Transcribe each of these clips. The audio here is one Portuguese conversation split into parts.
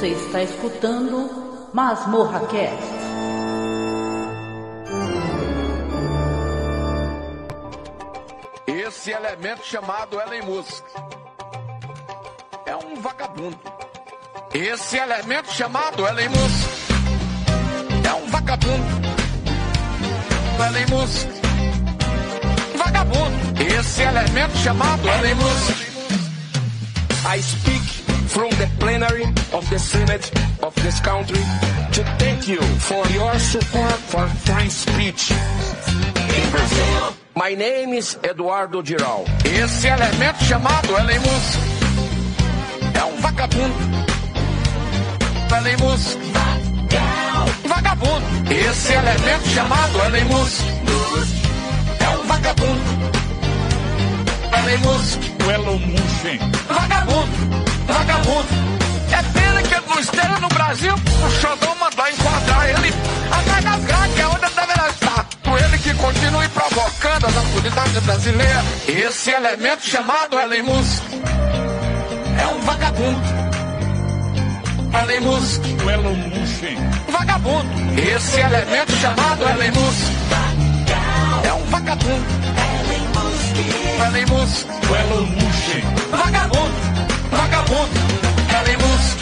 Você está escutando Masmorra Cast. Esse elemento chamado Elon Musk é um vagabundo. Esse elemento chamado Elon Musk é um vagabundo. Elon Musk, vagabundo. Esse elemento chamado Elon Musk. I speak from the plenary of the Senate of this country to thank you for your support for free speech in Brazil. My name is Eduardo Giral. Esse elemento chamado Elon Musk é um vagabundo. Elon Musk, vagabundo. Esse elemento chamado Elon Musk é um vagabundo. Elon Musk, o Elon Musk, vagabundo. Vagabundo. É pena que ele não esteja no Brasil. O Xandão mandou enquadrar ele atrás das grades, que é onde ele deverá estar. Por ele que continue provocando as autoridades brasileiras. Esse elemento chamado Elon Musk é um vagabundo. Elon Musk, o Elon Musk, vagabundo. Esse elemento chamado Elon Musk é um vagabundo. Elon Musk, o Elon Musk, vagabundo. Vagabundo, Elon Musk.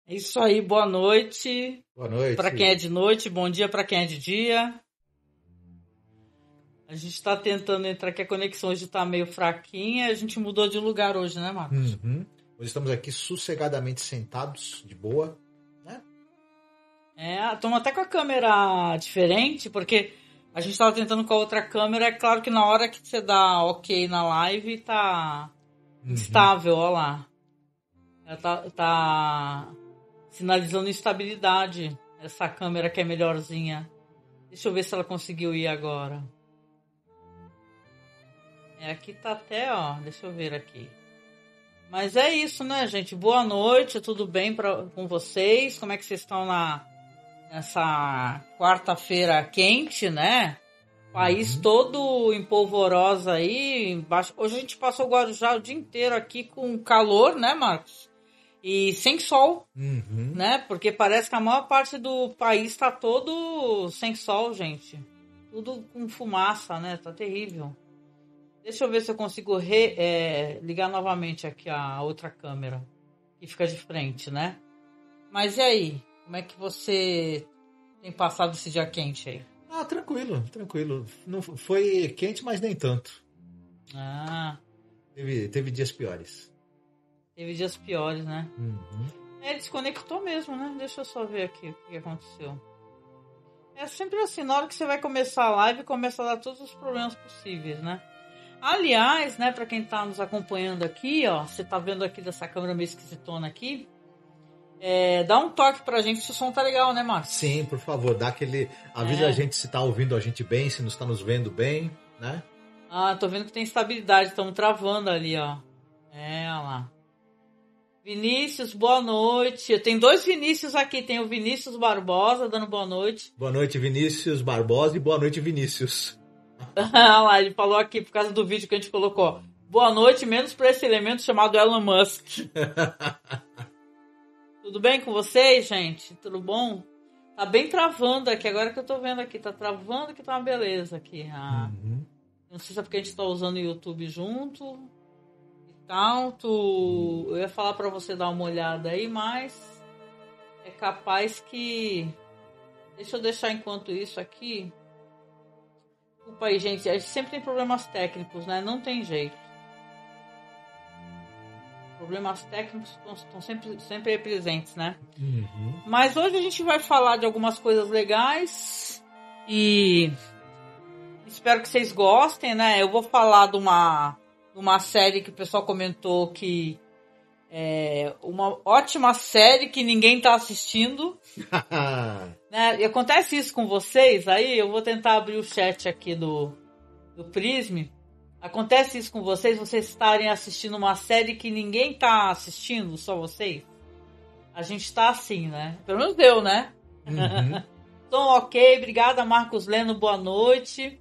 É isso aí, boa noite. Boa noite. Para quem é de noite, bom dia para quem é de dia. A gente está tentando entrar aqui, a conexão hoje está meio fraquinha. A gente mudou de lugar hoje, né, Marcos? Uhum. Hoje estamos aqui sossegadamente sentados, de boa, né? Estamos até com a câmera diferente, porque a gente estava tentando com a outra câmera. É claro que na hora que você dá ok na live, tá instável, olha lá. Ela tá sinalizando instabilidade. Essa câmera que é melhorzinha. Deixa eu ver se ela conseguiu ir agora. Aqui tá até, ó. Deixa eu ver aqui. Mas é isso, né, gente? Boa noite, tudo bem com vocês? Como é que vocês estão nessa quarta-feira quente, né? País todo em polvorosa aí. Hoje a gente passou o Guarujá o dia inteiro aqui com calor, né, Marcos? E sem sol, né? Porque parece que a maior parte do país tá todo sem sol, gente. Tudo com fumaça, né? Tá terrível. Deixa eu ver se eu consigo ligar novamente aqui a outra câmera. Que fica de frente, né? Mas e aí? Como é que você tem passado esse dia quente aí? Ah, tranquilo. Não foi quente, mas nem tanto. Teve dias piores. Teve dias piores, né? Desconectou mesmo, né? Deixa eu só ver aqui o que aconteceu. É sempre assim, na hora que você vai começar a live, começa a dar todos os problemas possíveis, né? Aliás, né, pra quem tá nos acompanhando aqui, ó, você tá vendo aqui dessa câmera meio esquisitona aqui, dá um toque pra gente se o som tá legal, né, Marcos? Sim, por favor, dá aquele... Avisa a gente se tá ouvindo a gente bem, se não está nos vendo bem, né? Tô vendo que tem estabilidade, estamos travando ali, ó. Olha lá. Vinícius, boa noite. Tem dois Vinícius aqui, tem o Vinícius Barbosa dando boa noite. Boa noite, Vinícius Barbosa, e boa noite, Vinícius. Olha lá, ele falou aqui, por causa do vídeo que a gente colocou. Boa noite, menos para esse elemento chamado Elon Musk. Tudo bem com vocês, gente? Tudo bom? Tá bem travando aqui, agora que eu tô vendo aqui. Tá travando que tá uma beleza aqui. Não sei se é porque a gente tá usando o YouTube junto e tal. Eu ia falar pra você dar uma olhada aí, mas é capaz que... Deixa eu deixar enquanto isso aqui. Desculpa aí, gente. A gente sempre tem problemas técnicos, né? Não tem jeito. Problemas técnicos estão sempre presentes, né? Mas hoje a gente vai falar de algumas coisas legais e espero que vocês gostem, né? Eu vou falar de uma série que o pessoal comentou que é uma ótima série que ninguém tá assistindo. Né? E acontece isso com vocês? Aí eu vou tentar abrir o chat aqui do Prism. Acontece isso com vocês estarem assistindo uma série que ninguém tá assistindo, só vocês? A gente tá assim, né? Pelo menos eu, né? Então, ok. Obrigada, Marcos Leno. Boa noite.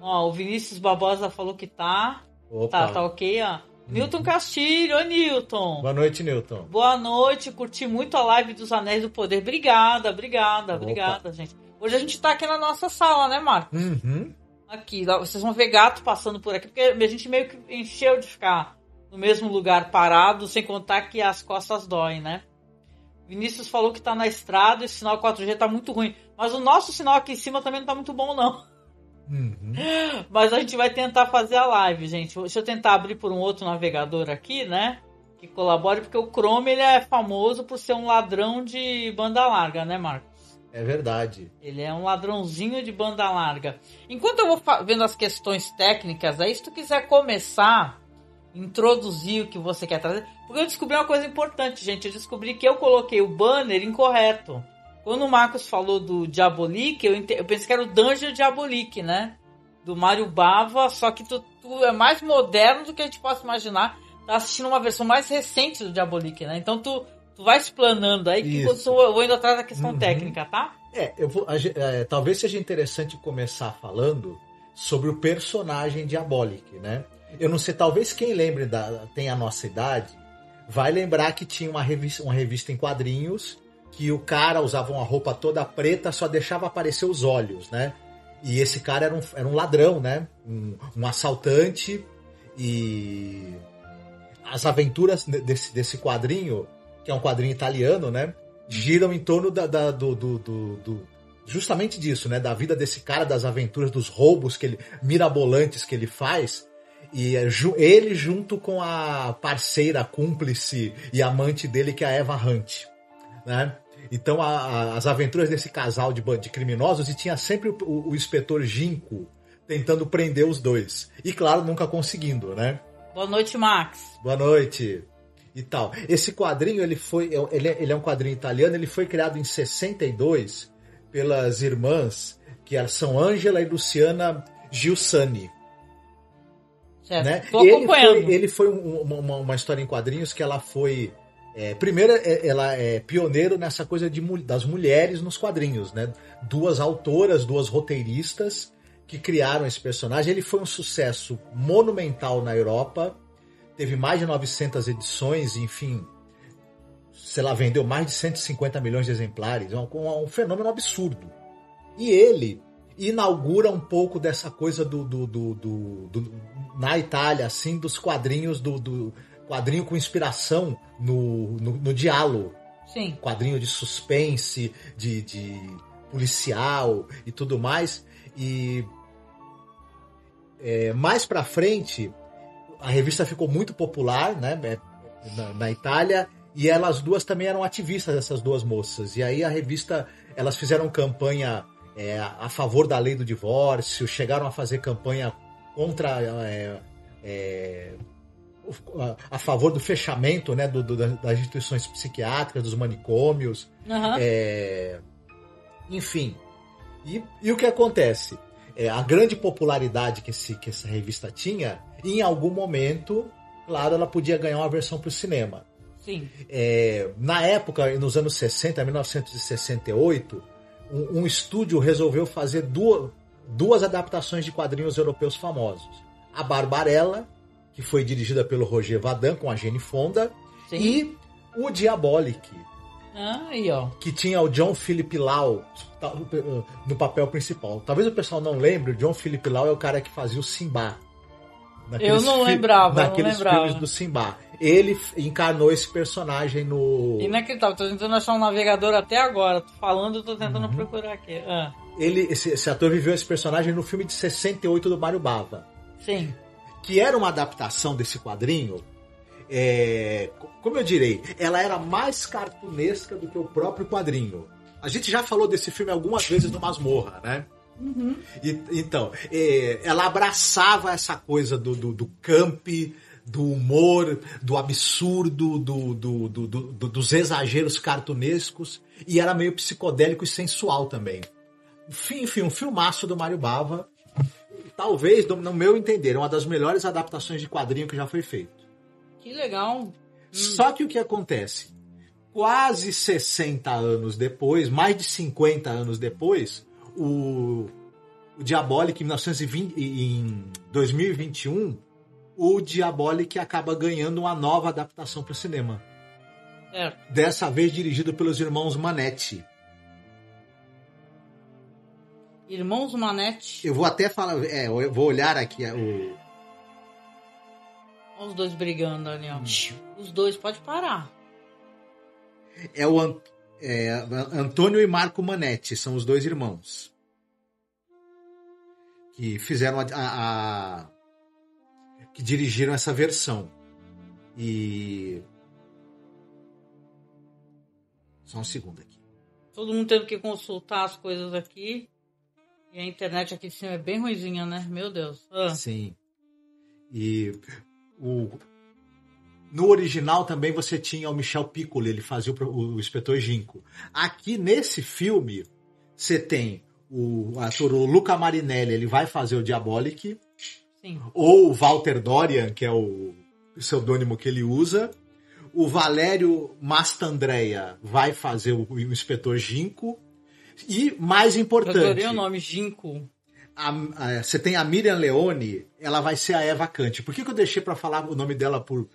Ó, o Vinícius Barbosa falou que tá. Opa. Tá ok, ó. Newton Castilho, oi Newton. Boa noite, Newton. Boa noite, curti muito a live dos Anéis do Poder. Obrigada, gente. Hoje a gente tá aqui na nossa sala, né, Marcos? Uhum. Aqui, vocês vão ver gato passando por aqui, porque a gente meio que encheu de ficar no mesmo lugar parado, sem contar que as costas doem, né? Vinícius falou que tá na estrada e o sinal 4G tá muito ruim. Mas o nosso sinal aqui em cima também não tá muito bom, não. Uhum. Mas a gente vai tentar fazer a live, gente. Deixa eu tentar abrir por um outro navegador aqui, né? Que colabore, porque o Chrome ele é famoso por ser um ladrão de banda larga, né, Marcos? É verdade. Ele é um ladrãozinho de banda larga. Enquanto eu vou vendo as questões técnicas, aí se tu quiser começar, introduzir o que você quer trazer... Porque eu descobri uma coisa importante, gente. Eu descobri que eu coloquei o banner incorreto. Quando o Marcos falou do Diabolique, eu pensei que era o Dungeon Diabolique, né? Do Mário Bava, só que tu é mais moderno do que a gente possa imaginar. Tá assistindo uma versão mais recente do Diabolique, né? Então tu vai explanando aí, que eu vou indo atrás da questão técnica, tá? Talvez seja interessante começar falando sobre o personagem Diabolique, né? Eu não sei, talvez quem lembre, tem a nossa idade, vai lembrar que tinha uma revista em quadrinhos que o cara usava uma roupa toda preta, só deixava aparecer os olhos, né? E esse cara era um ladrão, né? Um assaltante. E as aventuras desse quadrinho, que é um quadrinho italiano, né? Giram em torno justamente disso, né? Da vida desse cara, das aventuras, dos roubos mirabolantes que ele faz. E ele junto com a parceira, cúmplice e amante dele, que é a Eva Hunt, né? Então as aventuras desse casal de criminosos, e tinha sempre o inspetor Ginko tentando prender os dois. E claro, nunca conseguindo, né? Boa noite, Max. Boa noite. E tal. Esse quadrinho, ele é um quadrinho italiano, ele foi criado em 62 pelas irmãs, que são Ângela e Luciana Giussani. Certo. Né? Tô acompanhando. Ele foi uma história em quadrinhos que ela foi... primeiro, ela é pioneiro nessa coisa das mulheres nos quadrinhos, né? Duas autoras, duas roteiristas que criaram esse personagem. Ele foi um sucesso monumental na Europa, teve mais de 900 edições, enfim, sei lá, vendeu mais de 150 milhões de exemplares, um fenômeno absurdo. E ele inaugura um pouco dessa coisa na Itália, assim, dos quadrinhos, do quadrinho com inspiração no diálogo. Sim. Quadrinho de suspense, de policial e tudo mais. E mais pra frente, a revista ficou muito popular, né, na Itália, e elas duas também eram ativistas, essas duas moças. E aí a revista, elas fizeram campanha a favor da lei do divórcio, chegaram a fazer campanha contra... a favor do fechamento, né, das instituições psiquiátricas, dos manicômios. Uhum. Enfim. E o que acontece? A grande popularidade que essa revista tinha, em algum momento, claro, ela podia ganhar uma versão para o cinema. Sim. Na época, nos anos 60, 1968, um estúdio resolveu fazer duas adaptações de quadrinhos europeus famosos. A Barbarella, que foi dirigida pelo Roger Vadim, com a Jane Fonda. Sim. E o Diabolique, aí, ó, que tinha o John Philip Lau no papel principal. Talvez o pessoal não lembre, o John Philip Lau é o cara que fazia o Simba. Eu não lembrava. Naqueles filmes do Simba. Ele encarnou esse personagem no... Inacreditável, tô tentando achar um navegador até agora. Tô falando, tô tentando procurar aqui. Esse ator viveu esse personagem no filme de 68 do Mário Bava. Sim. Que era uma adaptação desse quadrinho, como eu direi, ela era mais cartunesca do que o próprio quadrinho. A gente já falou desse filme algumas vezes no Masmorra, né? Uhum. Então, ela abraçava essa coisa do camp, do humor, do absurdo, dos exageros cartunescos, e era meio psicodélico e sensual também. Enfim, um filmaço do Mário Bava. Talvez, no meu entender, uma das melhores adaptações de quadrinho que já foi feito. Que legal. Só que o que acontece? Quase 60 anos depois, mais de 50 anos depois, o Diabolique, em 2021, o Diabolic acaba ganhando uma nova adaptação para o cinema. Certo. Dessa vez dirigido pelos irmãos Manetti. Irmãos Manetti. Eu vou até falar, eu vou olhar aqui Olha os dois brigando ali, ó. Os dois, pode parar. É o Antônio e Marco Manetti, são os dois irmãos. Que fizeram que dirigiram essa versão. E... Só um segundo aqui. Todo mundo tendo que consultar as coisas aqui. E a internet aqui de cima é bem ruizinha, né? Meu Deus. Sim. E no original também você tinha o Michel Piccoli, ele fazia o Inspetor Ginko. Aqui nesse filme, você tem o ator Luca Marinelli, ele vai fazer o Diabolic. Sim. Ou o Walter Dorian, que é o pseudônimo que ele usa. O Valério Mastandrea vai fazer o Inspetor Ginko. E, mais importante... Eu adorei o nome, Ginko. Você tem a Miriam Leone, ela vai ser a Eva Kant. Por que eu deixei para falar o nome dela por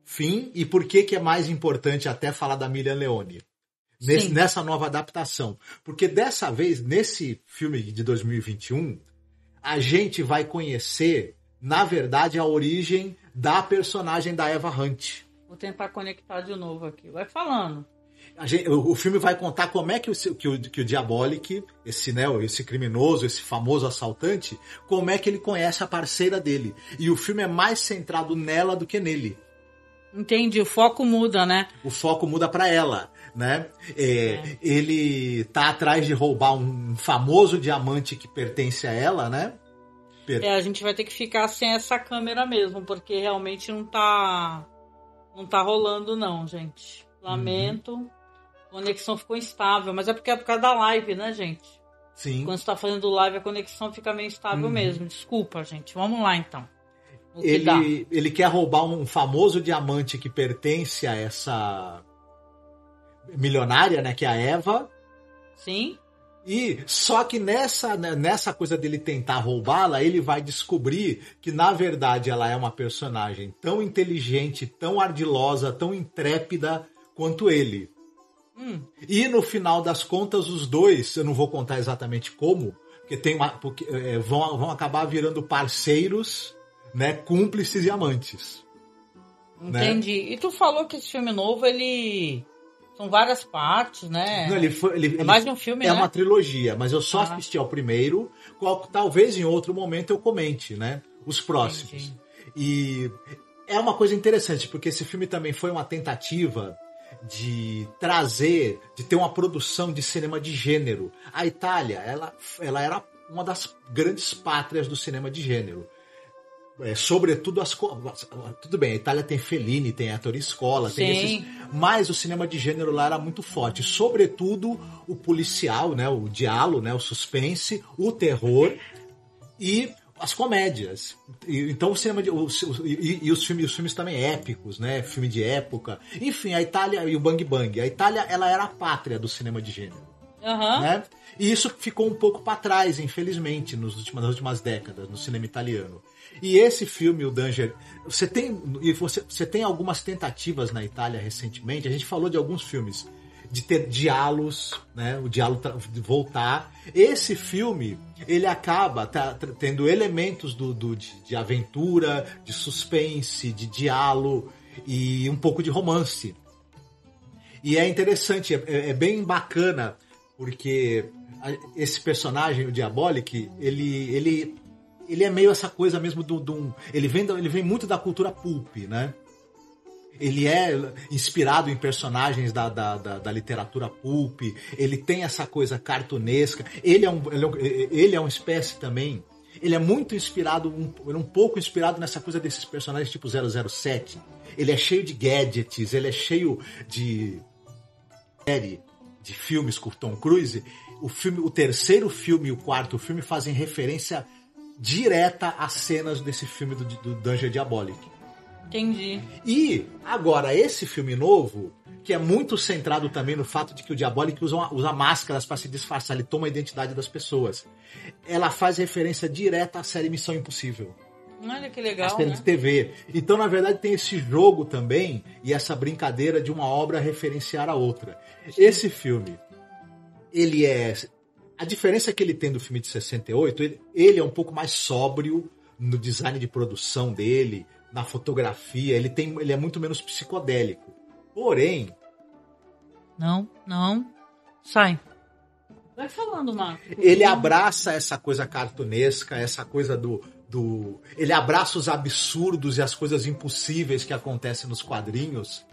fim? E por que é mais importante até falar da Miriam Leone? Nessa nova adaptação. Porque dessa vez, nesse filme de 2021, a gente vai conhecer, na verdade, a origem da personagem da Eva Hunt. Vou tentar conectar de novo aqui. Vai falando. O filme vai contar como é que o Diabolic, esse criminoso, esse famoso assaltante, como é que ele conhece a parceira dele. E o filme é mais centrado nela do que nele. Entendi, o foco muda, né? O foco muda pra ela, né? Ele tá atrás de roubar um famoso diamante que pertence a ela, né? A gente vai ter que ficar sem essa câmera mesmo, porque realmente não tá rolando não, gente. Lamento. A conexão ficou instável, mas é porque é por causa da live, né, gente? Sim. Quando você tá fazendo live, a conexão fica meio instável mesmo. Desculpa, gente. Vamos lá, então. Ele quer roubar um famoso diamante que pertence a essa milionária, né, que é a Eva. Sim. E só que nessa coisa dele tentar roubá-la, ele vai descobrir que, na verdade, ela é uma personagem tão inteligente, tão ardilosa, tão intrépida quanto ele. E no final das contas, os dois, eu não vou contar exatamente como, porque vão acabar virando parceiros, né, cúmplices e amantes. Entendi. Né? E tu falou que esse filme novo, são várias partes, né? Não, é mais de um filme, né? É uma trilogia, mas eu só assisti ao primeiro, talvez em outro momento eu comente, né? Os próximos. Entendi. E é uma coisa interessante, porque esse filme também foi uma tentativa de ter uma produção de cinema de gênero. A Itália, ela era uma das grandes pátrias do cinema de gênero. Sobretudo tudo bem, a Itália tem Fellini, tem Ettore Scola, tem mas o cinema de gênero lá era muito forte, sobretudo o policial, né, o giallo, né, o suspense, o terror e as comédias. Então o cinema os filmes também épicos, né, filme de época. Enfim, a Itália e o Bang Bang. A Itália, ela era a pátria do cinema de gênero. Né? E isso ficou um pouco para trás, infelizmente, nas últimas décadas no cinema italiano. E esse filme, o Danger, você tem algumas tentativas na Itália recentemente. A gente falou de alguns filmes de ter diálogos, né? O diálogo voltar. Esse filme, ele acaba tendo elementos de aventura, de suspense, de diálogo e um pouco de romance. E é interessante, é bem bacana, porque esse personagem, o Diabolic, ele é meio essa coisa mesmo ele vem muito da cultura pulp, né? Ele é inspirado em personagens da literatura pulp, ele tem essa coisa cartunesca, ele é uma espécie também, ele é muito inspirado, um pouco inspirado nessa coisa desses personagens tipo 007, ele é cheio de gadgets, ele é cheio de filmes com Tom Cruise. O terceiro filme e o quarto filme fazem referência direta às cenas desse filme do Danger Diabolic. Entendi. E agora esse filme novo, que é muito centrado também no fato de que o Diabolic usa máscaras para se disfarçar, ele toma a identidade das pessoas. Ela faz referência direta à série Missão Impossível. Olha que a legal, série né? de TV. Então, na verdade, tem esse jogo também e essa brincadeira de uma obra referenciar a outra. Esse filme, ele é... A diferença que ele tem do filme de 68, ele é um pouco mais sóbrio no design de produção dele, na fotografia, ele é muito menos psicodélico. Porém, Não. Sai. Vai falando, Marco. ele abraça essa coisa cartunesca, essa coisa ele abraça os absurdos e as coisas impossíveis que acontecem nos quadrinhos,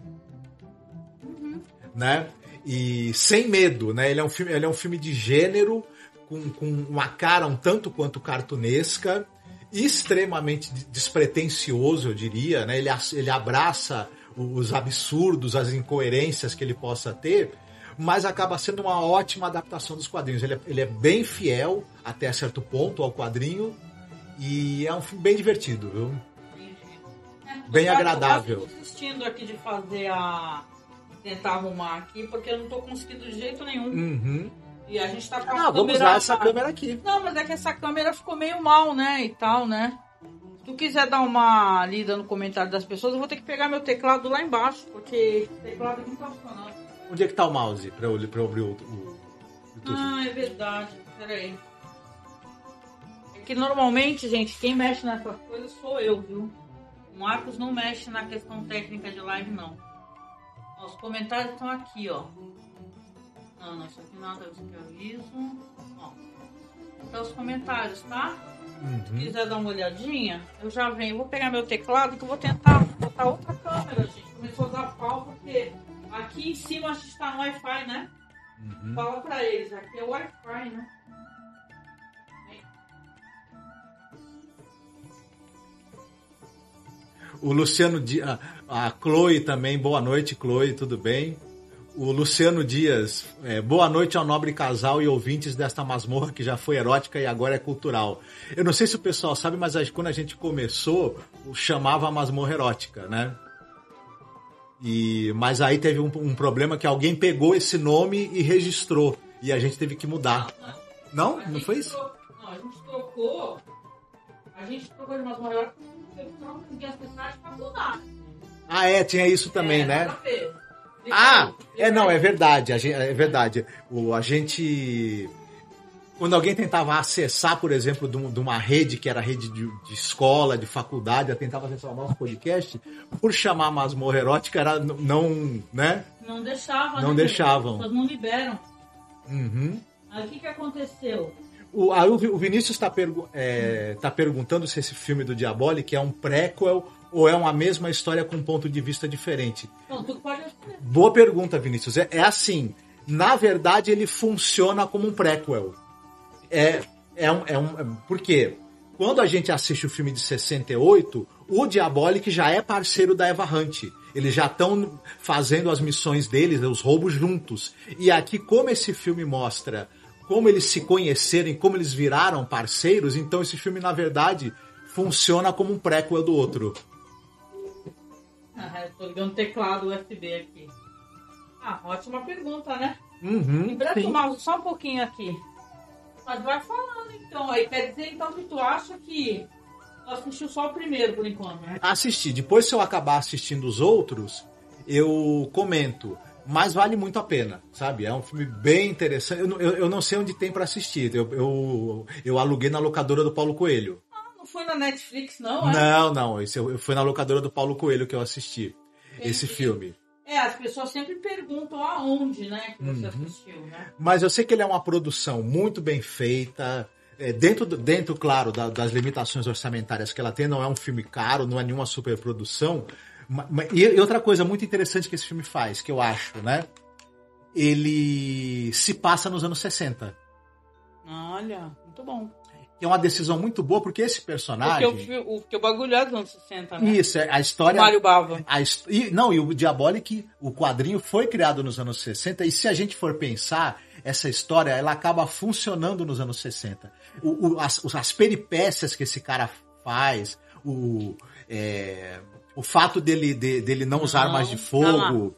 né? E sem medo, né? Ele é um filme de gênero com uma cara um tanto quanto cartunesca, extremamente despretensioso, eu diria, né? Ele abraça os absurdos, as incoerências que ele possa ter, mas acaba sendo uma ótima adaptação dos quadrinhos. Ele é bem fiel até certo ponto ao quadrinho e é um filme bem divertido, viu? Bem agradável. Eu tô desistindo aqui de fazer tentar arrumar aqui, porque eu não tô conseguindo de jeito nenhum. Uhum. E a gente tá com a Vamos usar essa câmera aqui. Não, mas é que essa câmera ficou meio mal, né? E tal, né? Se tu quiser dar uma lida no comentário das pessoas, eu vou ter que pegar meu teclado lá embaixo, porque o teclado aqui não tá funcionando. Onde é que tá o mouse pra eu abrir o YouTube? Ah, é verdade. Peraí. É que normalmente, gente, quem mexe nessas coisas sou eu, viu? O Marcos não mexe na questão técnica de live, não. Ó, os comentários estão aqui, ó. Não, isso aqui nada, isso aqui eu aviso. Ó. Então os comentários, tá? Se quiser dar uma olhadinha, eu já venho. Eu vou pegar meu teclado que eu vou tentar botar outra câmera, gente. Começou a dar pau porque aqui em cima a gente tá no Wi-Fi, né? Fala pra eles, aqui é Wi-Fi, né? O Luciano Dias, a Chloe também, boa noite, Chloe, tudo bem? O Luciano Dias, boa noite ao nobre casal e ouvintes desta masmorra que já foi erótica e agora é cultural. Eu não sei se o pessoal sabe, mas quando a gente começou, chamava a masmorra erótica, né? Mas aí teve um problema que alguém pegou esse nome e registrou, e a gente teve que mudar. Não? Não foi isso? Não, a gente trocou de masmorra erótica porque as pessoas pra mudar. Ah, tinha isso também, né? Não, é verdade. É verdade. A gente. Quando alguém tentava acessar, por exemplo, de uma rede que era rede de escola, de faculdade, eu tentava acessar o nosso podcast, por chamar masmorra erótica, era não, né? Não deixavam. Não deixavam. As pessoas não liberam. Uhum. Aí o que aconteceu? O Vinícius está perguntando se esse filme do Diabolic é um prequel ou é uma mesma história com um ponto de vista diferente. Não, tu pode responder. Boa pergunta, Vinícius. É assim, na verdade ele funciona como um prequel. Por quê? Quando a gente assiste o filme de 68, o Diabolic já é parceiro da Eva Hunt. Eles já estão fazendo as missões deles, os roubos juntos. E aqui, como esse filme mostra como eles se conheceram e como eles viraram parceiros, então esse filme, na verdade, funciona como um prequel do outro. Eu tô ligando o teclado USB aqui. Ótima pergunta, né? Sim. Tomar só um pouquinho aqui. Mas vai falando, então. Aí quer dizer, então, que tu acha que tu assistiu só o primeiro, por enquanto, né? Assisti. Depois, se eu acabar assistindo os outros, eu comento. Mas vale muito a pena, sabe? É um filme bem interessante. Eu não sei onde tem pra assistir. Eu aluguei na locadora do Paulo Coelho. Não foi na Netflix, não? Não. Foi na locadora do Paulo Coelho que eu assisti esse filme. As pessoas sempre perguntam aonde, né, que você assistiu, né? Mas eu sei que ele é uma produção muito bem feita. Dentro, claro, das limitações orçamentárias que ela tem, não é um filme caro, não é nenhuma superprodução. E outra coisa muito interessante que esse filme faz, que eu acho, né? Ele se passa nos anos 60. Olha, muito bom. Que é uma decisão muito boa, porque esse personagem... Porque o bagulho é dos anos 60, né? Isso, a história... Mário Bava. E o Diabolic, o quadrinho foi criado nos anos 60, e se a gente for pensar, essa história, ela acaba funcionando nos anos 60. As peripécias que esse cara faz, o fato dele não usar armas de fogo,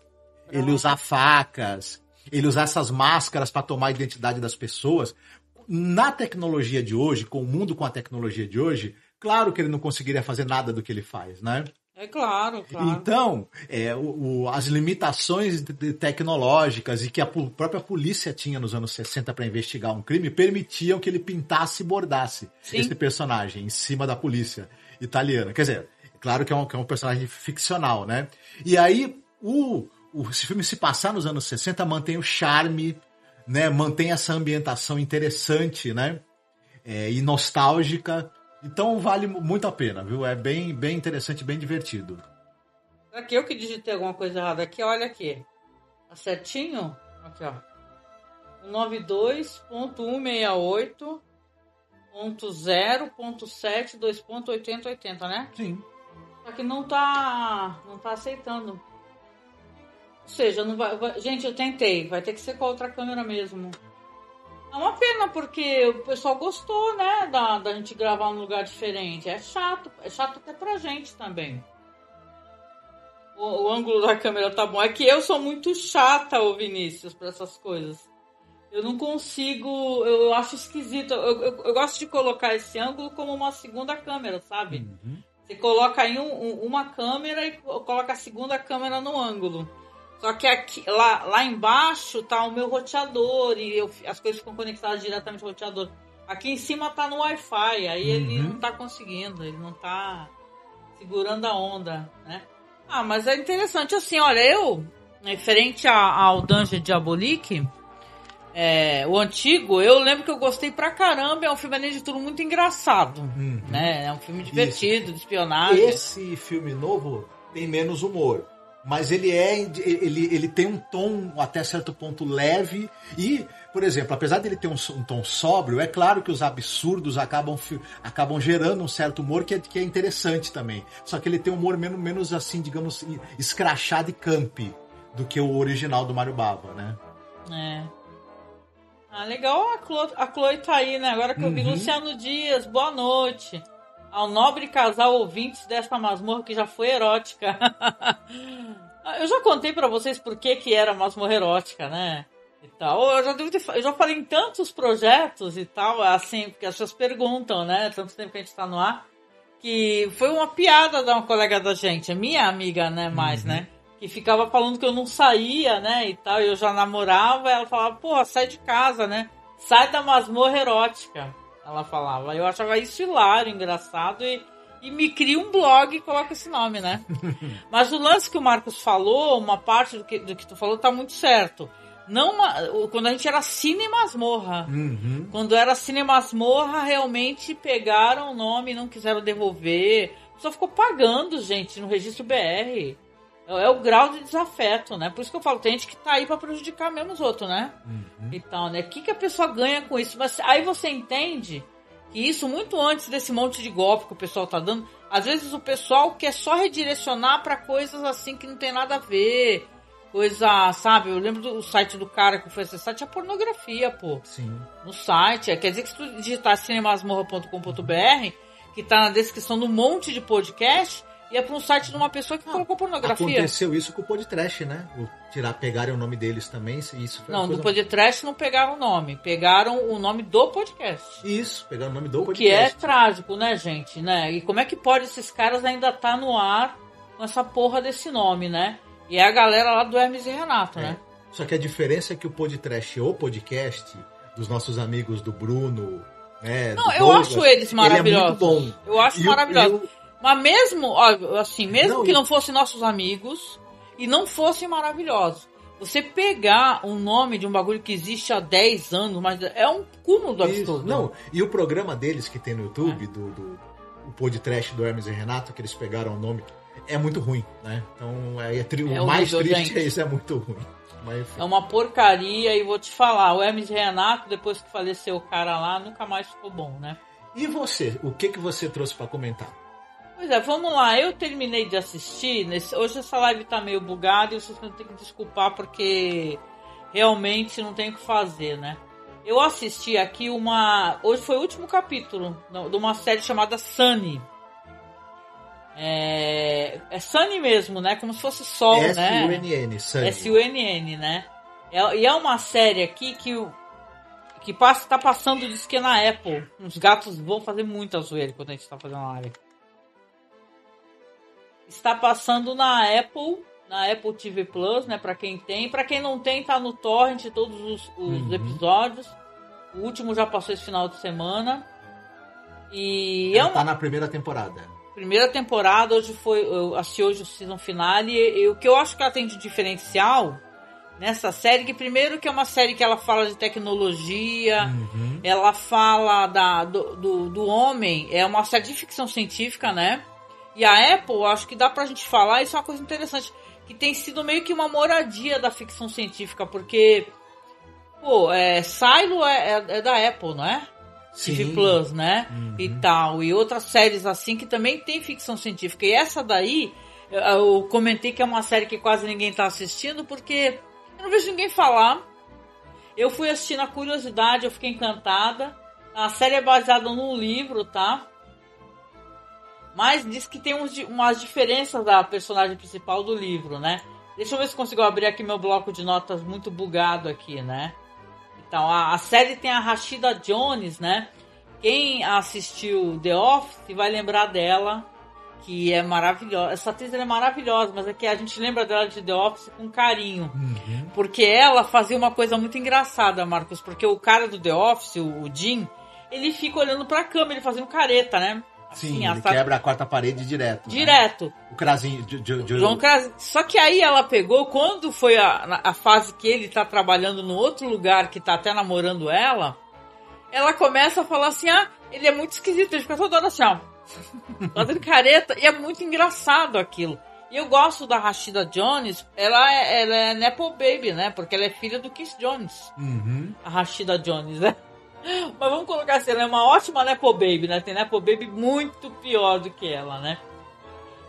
ele usar facas, ele usar essas máscaras para tomar a identidade das pessoas. Na tecnologia de hoje, com o mundo com a tecnologia de hoje, claro que ele não conseguiria fazer nada do que ele faz, né? É claro. Então, as limitações tecnológicas e que a própria polícia tinha nos anos 60 para investigar um crime permitiam que ele pintasse e bordasse esse personagem em cima da polícia italiana. Quer dizer, é claro que é um personagem ficcional, né? E aí, esse filme se passar nos anos 60 mantém o charme, né? Mantém essa ambientação interessante, né? E nostálgica. Então vale muito a pena, viu? É bem interessante, bem divertido. Será que eu que digitei alguma coisa errada aqui? Olha aqui. Tá certinho? Aqui, ó. 192.168.0.7.2.8080, né? Sim. Só que não tá aceitando. Ou seja, não vai... Gente, eu tentei. Vai ter que ser com a outra câmera mesmo. É uma pena, porque o pessoal gostou, né, da gente gravar num lugar diferente. É chato até pra gente também. O ângulo da câmera tá bom. É que eu sou muito chata, ô Vinícius, pra essas coisas. Eu não consigo, eu acho esquisito. Eu gosto de colocar esse ângulo como uma segunda câmera, sabe? Uhum. Você coloca aí uma câmera e coloca a segunda câmera no ângulo. Só que aqui, lá embaixo tá o meu roteador e as coisas ficam conectadas diretamente ao roteador. Aqui em cima tá no Wi-Fi, aí ele não tá conseguindo, ele não tá segurando a onda, né? Ah, mas é interessante, assim, olha, referente ao Dungeon Diabolique, o antigo, eu lembro que eu gostei pra caramba, é um filme, além de tudo, muito engraçado, né? É um filme divertido, de espionagem. Esse filme novo tem menos humor. Mas ele tem um tom até certo ponto leve e, por exemplo, apesar dele ter um tom sóbrio, é claro que os absurdos acabam gerando um certo humor que é interessante também. Só que ele tem um humor menos assim, digamos, escrachado e camp do que o original do Mário Bava, né? Legal, a Chloe tá aí, né? Agora que eu vi Luciano Dias, boa noite. Ao nobre casal ouvintes desta masmorra que já foi erótica. Eu já contei pra vocês por que era masmorra erótica, né? E tal. Eu já falei em tantos projetos e tal, assim, porque as pessoas perguntam, né? Tanto tempo que a gente tá no ar, que foi uma piada de uma colega da gente, minha amiga, né? Né? Que ficava falando que eu não saía, né? E tal, eu já namorava, ela falava, pô, sai de casa, né? Sai da masmorra erótica. Ela falava. Eu achava isso hilário, engraçado e me cria um blog e coloca esse nome, né? Mas o lance que o Marcos falou, uma parte do que tu falou tá muito certo. Quando a gente era Cine Masmorra. Quando era Cine Masmorra, realmente pegaram o nome e não quiseram devolver. Só ficou pagando, gente, no registro BR. É o grau de desafeto, né? Por isso que eu falo, tem gente que tá aí pra prejudicar mesmo os outros, né? Então, né? O que a pessoa ganha com isso? Mas aí você entende que isso, muito antes desse monte de golpe que o pessoal tá dando, às vezes o pessoal quer só redirecionar pra coisas assim que não tem nada a ver. Coisa, sabe? Eu lembro do site do cara que foi acessar, tinha pornografia, pô. Sim. No site. Quer dizer que se tu digitar cinemasmorra.com.br, que tá na descrição de um monte de podcast, ia pra um site de uma pessoa que colocou pornografia. Aconteceu isso com o Podtrash, né? Pegaram o nome deles também. Isso foi não, no Podtrash não pegaram o nome. Pegaram o nome do podcast. Isso, pegaram o nome do podcast. Que é trágico, né, gente? Né? E como é que pode esses caras ainda tá no ar com essa porra desse nome, né? E é a galera lá do Hermes e Renato, né? Só que a diferença é que o Podtrash ou podcast dos nossos amigos do Bruno, né? Não, eu acho eles maravilhosos. Ele é muito bom. Eu acho maravilhoso. Mas mesmo, assim, que não fossem nossos amigos e não fossem maravilhosos, você pegar um nome de um bagulho que existe há 10 anos, mas é um cúmulo do absurdo. Não, e o programa deles que tem no YouTube, o Podtrash do Hermes e Renato, que eles pegaram o nome, é muito ruim, né? Então, o mais triste gente. É isso, é muito ruim. Mas, é uma porcaria, e vou te falar, o Hermes e Renato, depois que faleceu o cara lá, nunca mais ficou bom, né? E você? O que você trouxe pra comentar? Pois é, vamos lá. Eu terminei de assistir. Hoje essa live tá meio bugada e vocês vão ter que desculpar porque realmente não tem o que fazer, né? Eu assisti aqui hoje foi o último capítulo de uma série chamada Sunny. É Sunny mesmo, né? Como se fosse Sol, né? S-U-N-N, Sunny. S-U-N-N, né? E é uma série aqui que que tá passando, diz que é na Apple. Os gatos vão fazer muita zoeira quando a gente tá fazendo live. Está passando na Apple TV Plus, né? Pra quem tem. Pra quem não tem, tá no Torrent todos os episódios. O último já passou esse final de semana. E tá na primeira temporada. Primeira temporada, eu assisti hoje o season finale. E o que eu acho que ela tem de diferencial nessa série, que primeiro que é uma série que ela fala de tecnologia, ela fala do homem, é uma série de ficção científica, né? E a Apple, acho que dá pra gente falar, isso é uma coisa interessante, que tem sido meio que uma moradia da ficção científica, porque, Silo é da Apple, não é? Sim. TV Plus, né? E tal, e outras séries assim que também tem ficção científica. E essa daí, eu comentei que é uma série que quase ninguém tá assistindo, porque eu não vejo ninguém falar. Eu fui assistir na curiosidade, eu fiquei encantada. A série é baseada num livro, tá? Mas diz que tem umas diferenças da personagem principal do livro, né? Deixa eu ver se consigo abrir aqui meu bloco de notas muito bugado aqui, né? Então, a série tem a Rashida Jones, né? Quem assistiu The Office vai lembrar dela, que é maravilhosa. Essa atriz é maravilhosa, mas é que a gente lembra dela de The Office com carinho. Porque ela fazia uma coisa muito engraçada, Marcos. Porque o cara do The Office, o Jim, ele fica olhando pra câmera, ele fazendo careta, né? Sim, ele quebra a quarta parede direto. Direto. Né? O Krasinho. João Krasinho. Só que aí ela pegou, quando foi a fase que ele tá trabalhando no outro lugar, que tá até namorando ela começa a falar assim, ele é muito esquisito, ele fica toda hora assim, fazendo careta, e é muito engraçado aquilo. E eu gosto da Rashida Jones, ela é Nepo Baby, né? Porque ela é filha do Keith Jones. A Rashida Jones, né? Mas vamos colocar assim, ela é uma ótima Nepo Baby, né? Tem Nepo Baby muito pior do que ela, né?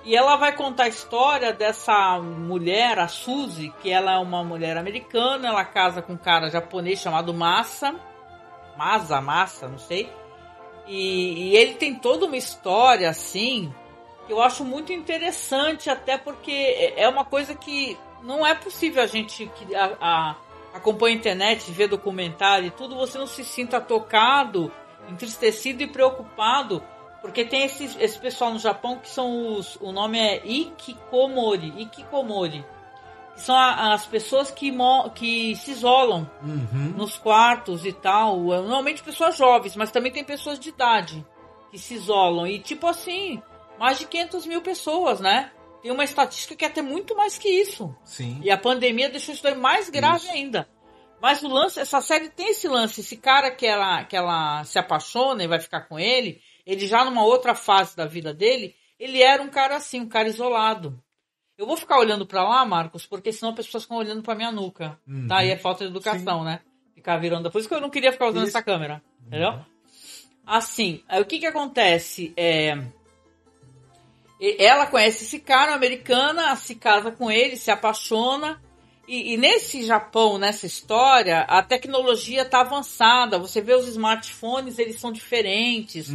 E ela vai contar a história dessa mulher, a Suzy, que ela é uma mulher americana, ela casa com um cara japonês chamado Masa, não sei. E ele tem toda uma história, assim, que eu acho muito interessante, até porque é uma coisa que não é possível a gente que acompanha a internet, vê documentário e tudo, você não se sinta tocado, entristecido e preocupado, porque tem esse pessoal no Japão que são o nome é Ikikomori, que são as pessoas que se isolam nos quartos e tal, normalmente pessoas jovens, mas também tem pessoas de idade que se isolam, e tipo assim, mais de 500 mil pessoas, né? Tem uma estatística que é até muito mais que isso. Sim. E a pandemia deixou isso aí mais grave ainda. Mas o lance, essa série tem esse lance, esse cara que ela se apaixona e vai ficar com ele já numa outra fase da vida dele, ele era um cara assim, um cara isolado. Eu vou ficar olhando pra lá, Marcos, porque senão as pessoas ficam olhando pra minha nuca. Tá? E é falta de educação, né? Ficar virando. Por isso que eu não queria ficar usando essa câmera. Entendeu? Assim, aí o que acontece? Ela conhece esse cara, uma americana, se casa com ele, se apaixona. E nesse Japão, nessa história, a tecnologia tá avançada. Você vê os smartphones, eles são diferentes.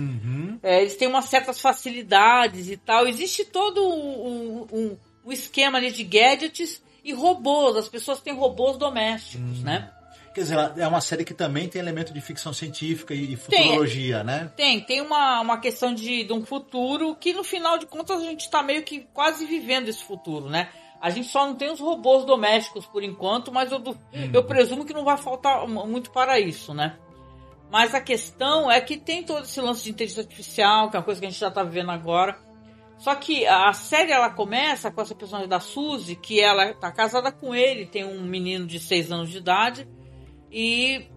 Eles têm umas certas facilidades e tal. Existe todo um esquema ali de gadgets e robôs. As pessoas têm robôs domésticos, né? Quer dizer, é uma série que também tem elemento de ficção científica e futurologia, né? Tem uma questão de um futuro que, no final de contas, a gente tá meio que quase vivendo esse futuro, né? A gente só não tem os robôs domésticos por enquanto, mas eu presumo que não vai faltar muito para isso, né? Mas a questão é que tem todo esse lance de inteligência artificial, que é uma coisa que a gente já tá vivendo agora. Só que a série, ela começa com essa personagem da Suzy, que ela tá casada com ele, tem um menino de 6 anos de idade, e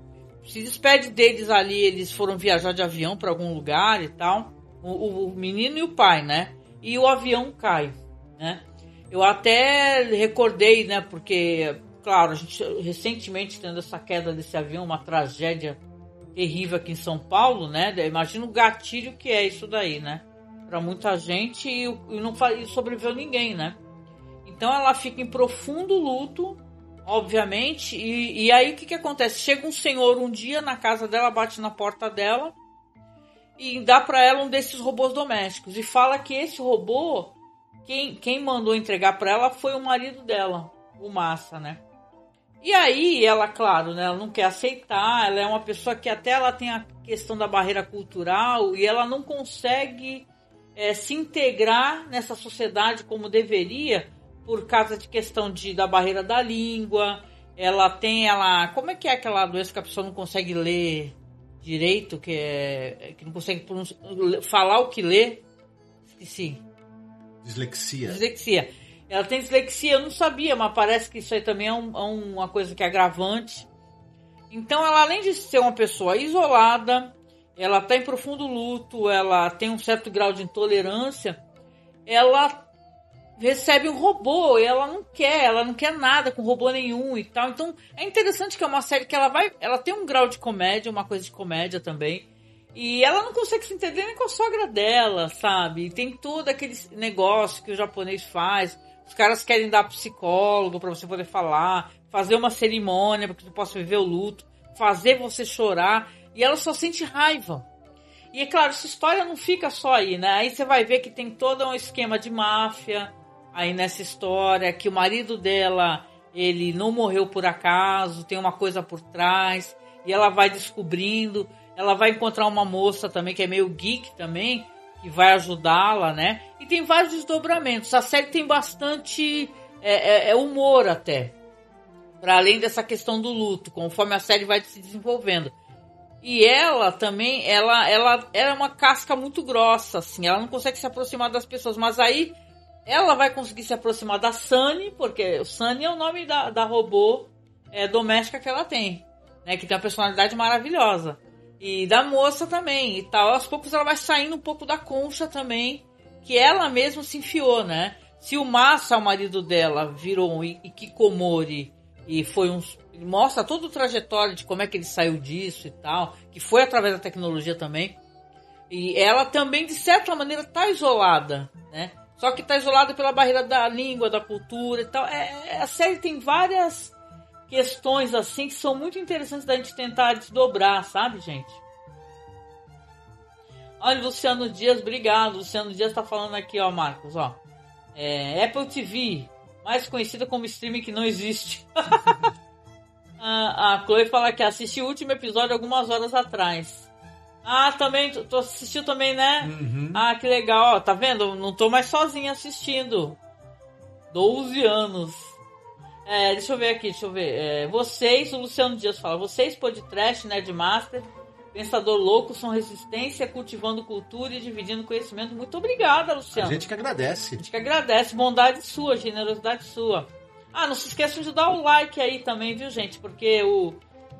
se despede deles ali, eles foram viajar de avião para algum lugar e tal, o menino e o pai, né? E o avião cai, né? Eu até recordei, né, porque, claro, a gente recentemente tendo essa queda desse avião, uma tragédia terrível aqui em São Paulo, né? Imagina o gatilho que é isso daí, né? Para muita gente e não sobreviveu ninguém, né? Então ela fica em profundo luto, obviamente, e aí o que acontece? Chega um senhor um dia na casa dela, bate na porta dela e dá para ela um desses robôs domésticos e fala que esse robô, quem mandou entregar para ela foi o marido dela, o Masa, né? E aí ela, claro, né, ela não quer aceitar, ela é uma pessoa que até ela tem a questão da barreira cultural e ela não consegue se integrar nessa sociedade como deveria por causa de questão da barreira da língua. Como é que é aquela doença que a pessoa não consegue ler direito, que não consegue falar o que lê? Esqueci. Dislexia. Ela tem dislexia, eu não sabia, mas parece que isso aí também é uma coisa que é agravante. Então, ela, além de ser uma pessoa isolada, ela está em profundo luto, ela tem um certo grau de intolerância, ela recebe um robô e ela não quer nada com robô nenhum e tal. Então, é interessante que é uma série que ela tem um grau de comédia, uma coisa de comédia também. E ela não consegue se entender nem com a sogra dela, sabe? E tem todo aquele negócio que o japonês faz. Os caras querem dar psicólogo pra você poder falar, fazer uma cerimônia pra que tu possa viver o luto, fazer você chorar. E ela só sente raiva. E é claro, essa história não fica só aí, né? Aí você vai ver que tem todo um esquema de máfia aí nessa história, que o marido dela, ele não morreu por acaso, tem uma coisa por trás. E ela vai descobrindo, ela vai encontrar uma moça também, que é meio geek também, que vai ajudá-la, né? E tem vários desdobramentos. A série tem bastante humor até. Para além dessa questão do luto, conforme a série vai se desenvolvendo. E ela também, ela é uma casca muito grossa, assim. Ela não consegue se aproximar das pessoas. Mas aí, ela vai conseguir se aproximar da Sunny, porque o Sunny é o nome da robô doméstica que ela tem. Né? Que tem uma personalidade maravilhosa. E da moça também e tal. Aos poucos ela vai saindo um pouco da concha também, que ela mesma se enfiou, né? Se o Masa, o marido dela, virou um hikikomori e foi ele mostra toda a trajetória de como é que ele saiu disso e tal, que foi através da tecnologia também. E ela também, de certa maneira, tá isolada, né? Só que tá isolada pela barreira da língua, da cultura e tal. A série tem várias questões assim que são muito interessantes da gente tentar desdobrar, sabe, gente? Olha, Luciano Dias, obrigado. Luciano Dias tá falando aqui, ó, Marcos, ó. Apple TV, mais conhecida como streaming que não existe. A Chloe fala que assistiu o último episódio algumas horas atrás. Também, tu assistiu também, né? Uhum. Que legal, ó, tá vendo? Não tô mais sozinha assistindo. 12 anos. Deixa eu ver aqui. Vocês, o Luciano Dias fala, vocês, podcast, Nerdmaster, Pensador Louco, são resistência, cultivando cultura e dividindo conhecimento. Muito obrigada, Luciano. A gente que agradece. Bondade sua, generosidade sua. Não se esqueçam de dar o like aí também, viu, gente? Porque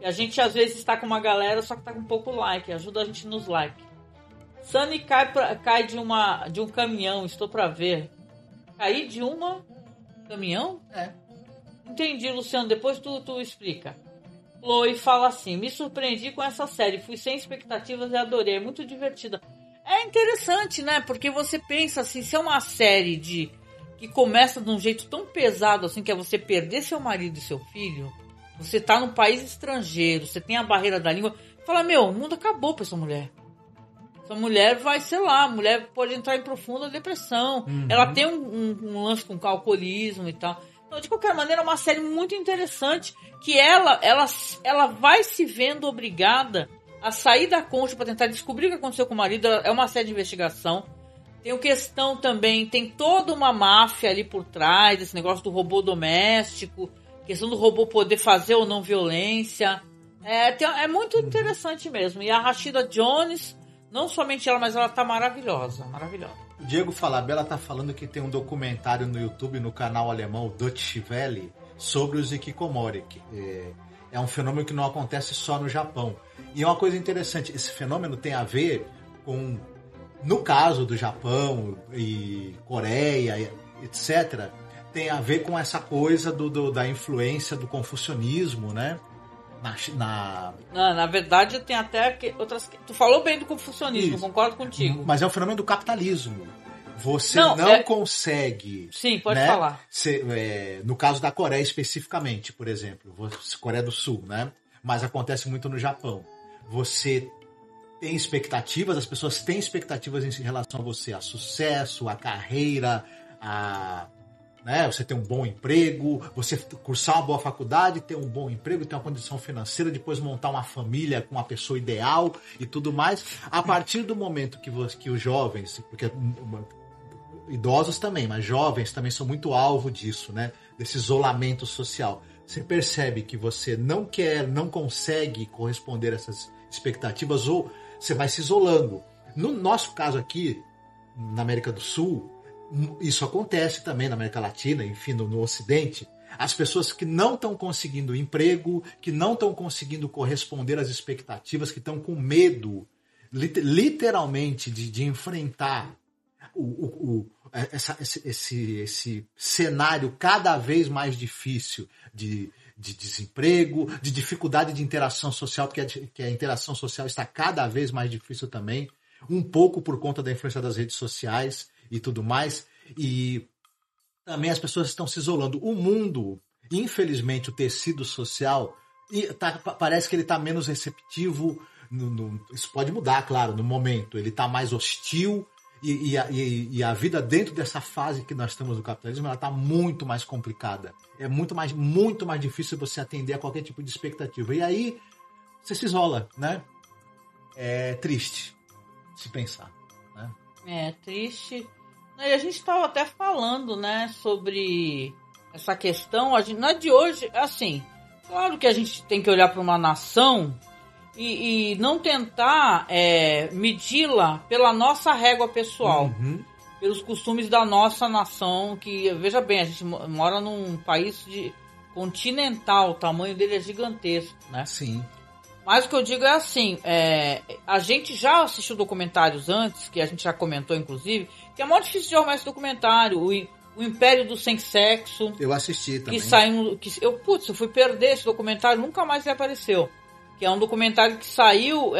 a gente às vezes está com uma galera, só que tá com pouco like. Ajuda a gente nos likes. Sunny cai de um caminhão, estou pra ver. Cair de caminhão? Entendi, Luciano. Depois tu explica. Chloe fala assim, me surpreendi com essa série. Fui sem expectativas e adorei. É muito divertida. É interessante, né? Porque você pensa assim, se é uma série que começa de um jeito tão pesado assim, que é você perder seu marido e seu filho, você tá num país estrangeiro, você tem a barreira da língua, fala, o mundo acabou pra essa mulher. Essa mulher vai, sei lá, a mulher pode entrar em profunda depressão. Uhum. Ela tem um lance com alcoolismo e tal. Então, de qualquer maneira, é uma série muito interessante que ela vai se vendo obrigada a sair da concha para tentar descobrir o que aconteceu com o marido. É uma série de investigação. Tem questão também, tem toda uma máfia ali por trás, esse negócio do robô doméstico, questão do robô poder fazer ou não violência. É muito interessante mesmo. E a Rashida Jones, não somente ela, mas ela tá maravilhosa, maravilhosa. O Diego Falabella tá falando que tem um documentário no YouTube, no canal alemão Deutsche Welle, sobre os hikikomori. É um fenômeno que não acontece só no Japão. E é uma coisa interessante, esse fenômeno tem a ver com, no caso do Japão e Coreia, etc., tem a ver com essa coisa da influência do confucionismo, né? Na verdade, tem até outras... Tu falou bem do confucionismo, concordo contigo. Mas é um fenômeno do capitalismo. Você não consegue... Sim, pode falar. No caso da Coreia especificamente, por exemplo, Coreia do Sul, né? Mas acontece muito no Japão. Você tem expectativas, as pessoas têm expectativas em relação a você, a sucesso, a carreira, a né? Você ter um bom emprego, você cursar uma boa faculdade, ter um bom emprego, ter uma condição financeira, depois montar uma família com uma pessoa ideal e tudo mais. A partir do momento que os jovens, porque idosos também, mas jovens também são muito alvo disso, né? Desse isolamento social. Você percebe que você não quer, não consegue corresponder a essas expectativas ou você vai se isolando. No nosso caso aqui, na América do Sul, isso acontece também na América Latina, enfim, no Ocidente. As pessoas que não estão conseguindo emprego, que não estão conseguindo corresponder às expectativas, que estão com medo, literalmente, de enfrentar esse cenário cada vez mais difícil de desemprego, de dificuldade de interação social, porque a interação social está cada vez mais difícil também, um pouco por conta da influência das redes sociais e tudo mais, e também as pessoas estão se isolando. O mundo, infelizmente, o tecido social, parece que ele está menos receptivo, isso pode mudar, claro, no momento, ele está mais hostil, e a vida dentro dessa fase que nós estamos do capitalismo, ela está muito mais complicada. É muito mais difícil você atender a qualquer tipo de expectativa. E aí, você se isola, né? É triste se pensar, né? É triste. E a gente estava até falando, né, sobre essa questão. Não é de hoje, assim, claro que a gente tem que olhar para uma nação e não tentar medi-la pela nossa régua pessoal, pelos costumes da nossa nação, que, veja bem, a gente mora num país continental, o tamanho dele é gigantesco, né? Sim. Mas o que eu digo é assim, a gente já assistiu documentários antes, que a gente já comentou, inclusive, que é muito difícil de arrumar esse documentário, o Império do Sem Sexo. Eu assisti também. Eu fui perder esse documentário, nunca mais ele apareceu. Que é um documentário que saiu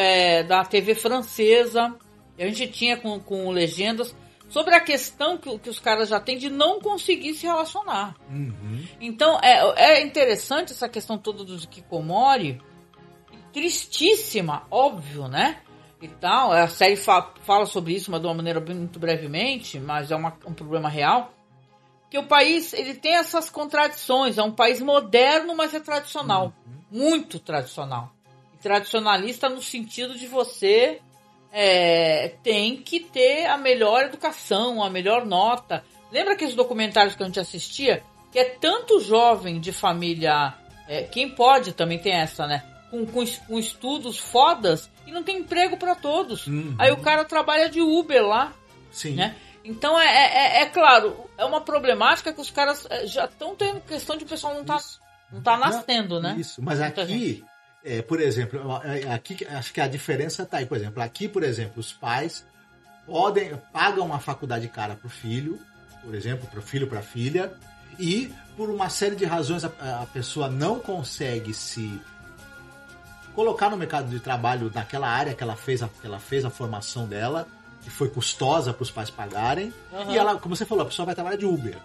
da TV francesa, e a gente tinha com legendas, sobre a questão que os caras já têm de não conseguir se relacionar. Então, é interessante essa questão toda do Hikikomori, tristíssima, óbvio, né? E tal. A série fala sobre isso, mas de uma maneira muito brevemente, mas é um problema real. Que o país, ele tem essas contradições. É um país moderno, mas é tradicional. Muito tradicional. E tradicionalista no sentido de você tem que ter a melhor educação, a melhor nota. Lembra aqueles documentários que a gente assistia? Que é tanto jovem de família... quem pode também tem essa, né? Com estudos fodas e não tem emprego para todos. Aí o cara trabalha de Uber lá. Sim. Né? Então, é claro, é uma problemática que os caras já estão tendo questão de o pessoal não tá nascendo, né? Isso, mas aqui, por exemplo, aqui acho que a diferença tá aí. Por exemplo, aqui, por exemplo, os pais pagam uma faculdade cara pro filho, por exemplo, pro filho, pra filha, e por uma série de razões a pessoa não consegue se colocar no mercado de trabalho naquela área que ela fez a formação dela, que foi custosa para os pais pagarem, e ela, como você falou, a pessoa vai trabalhar de Uber.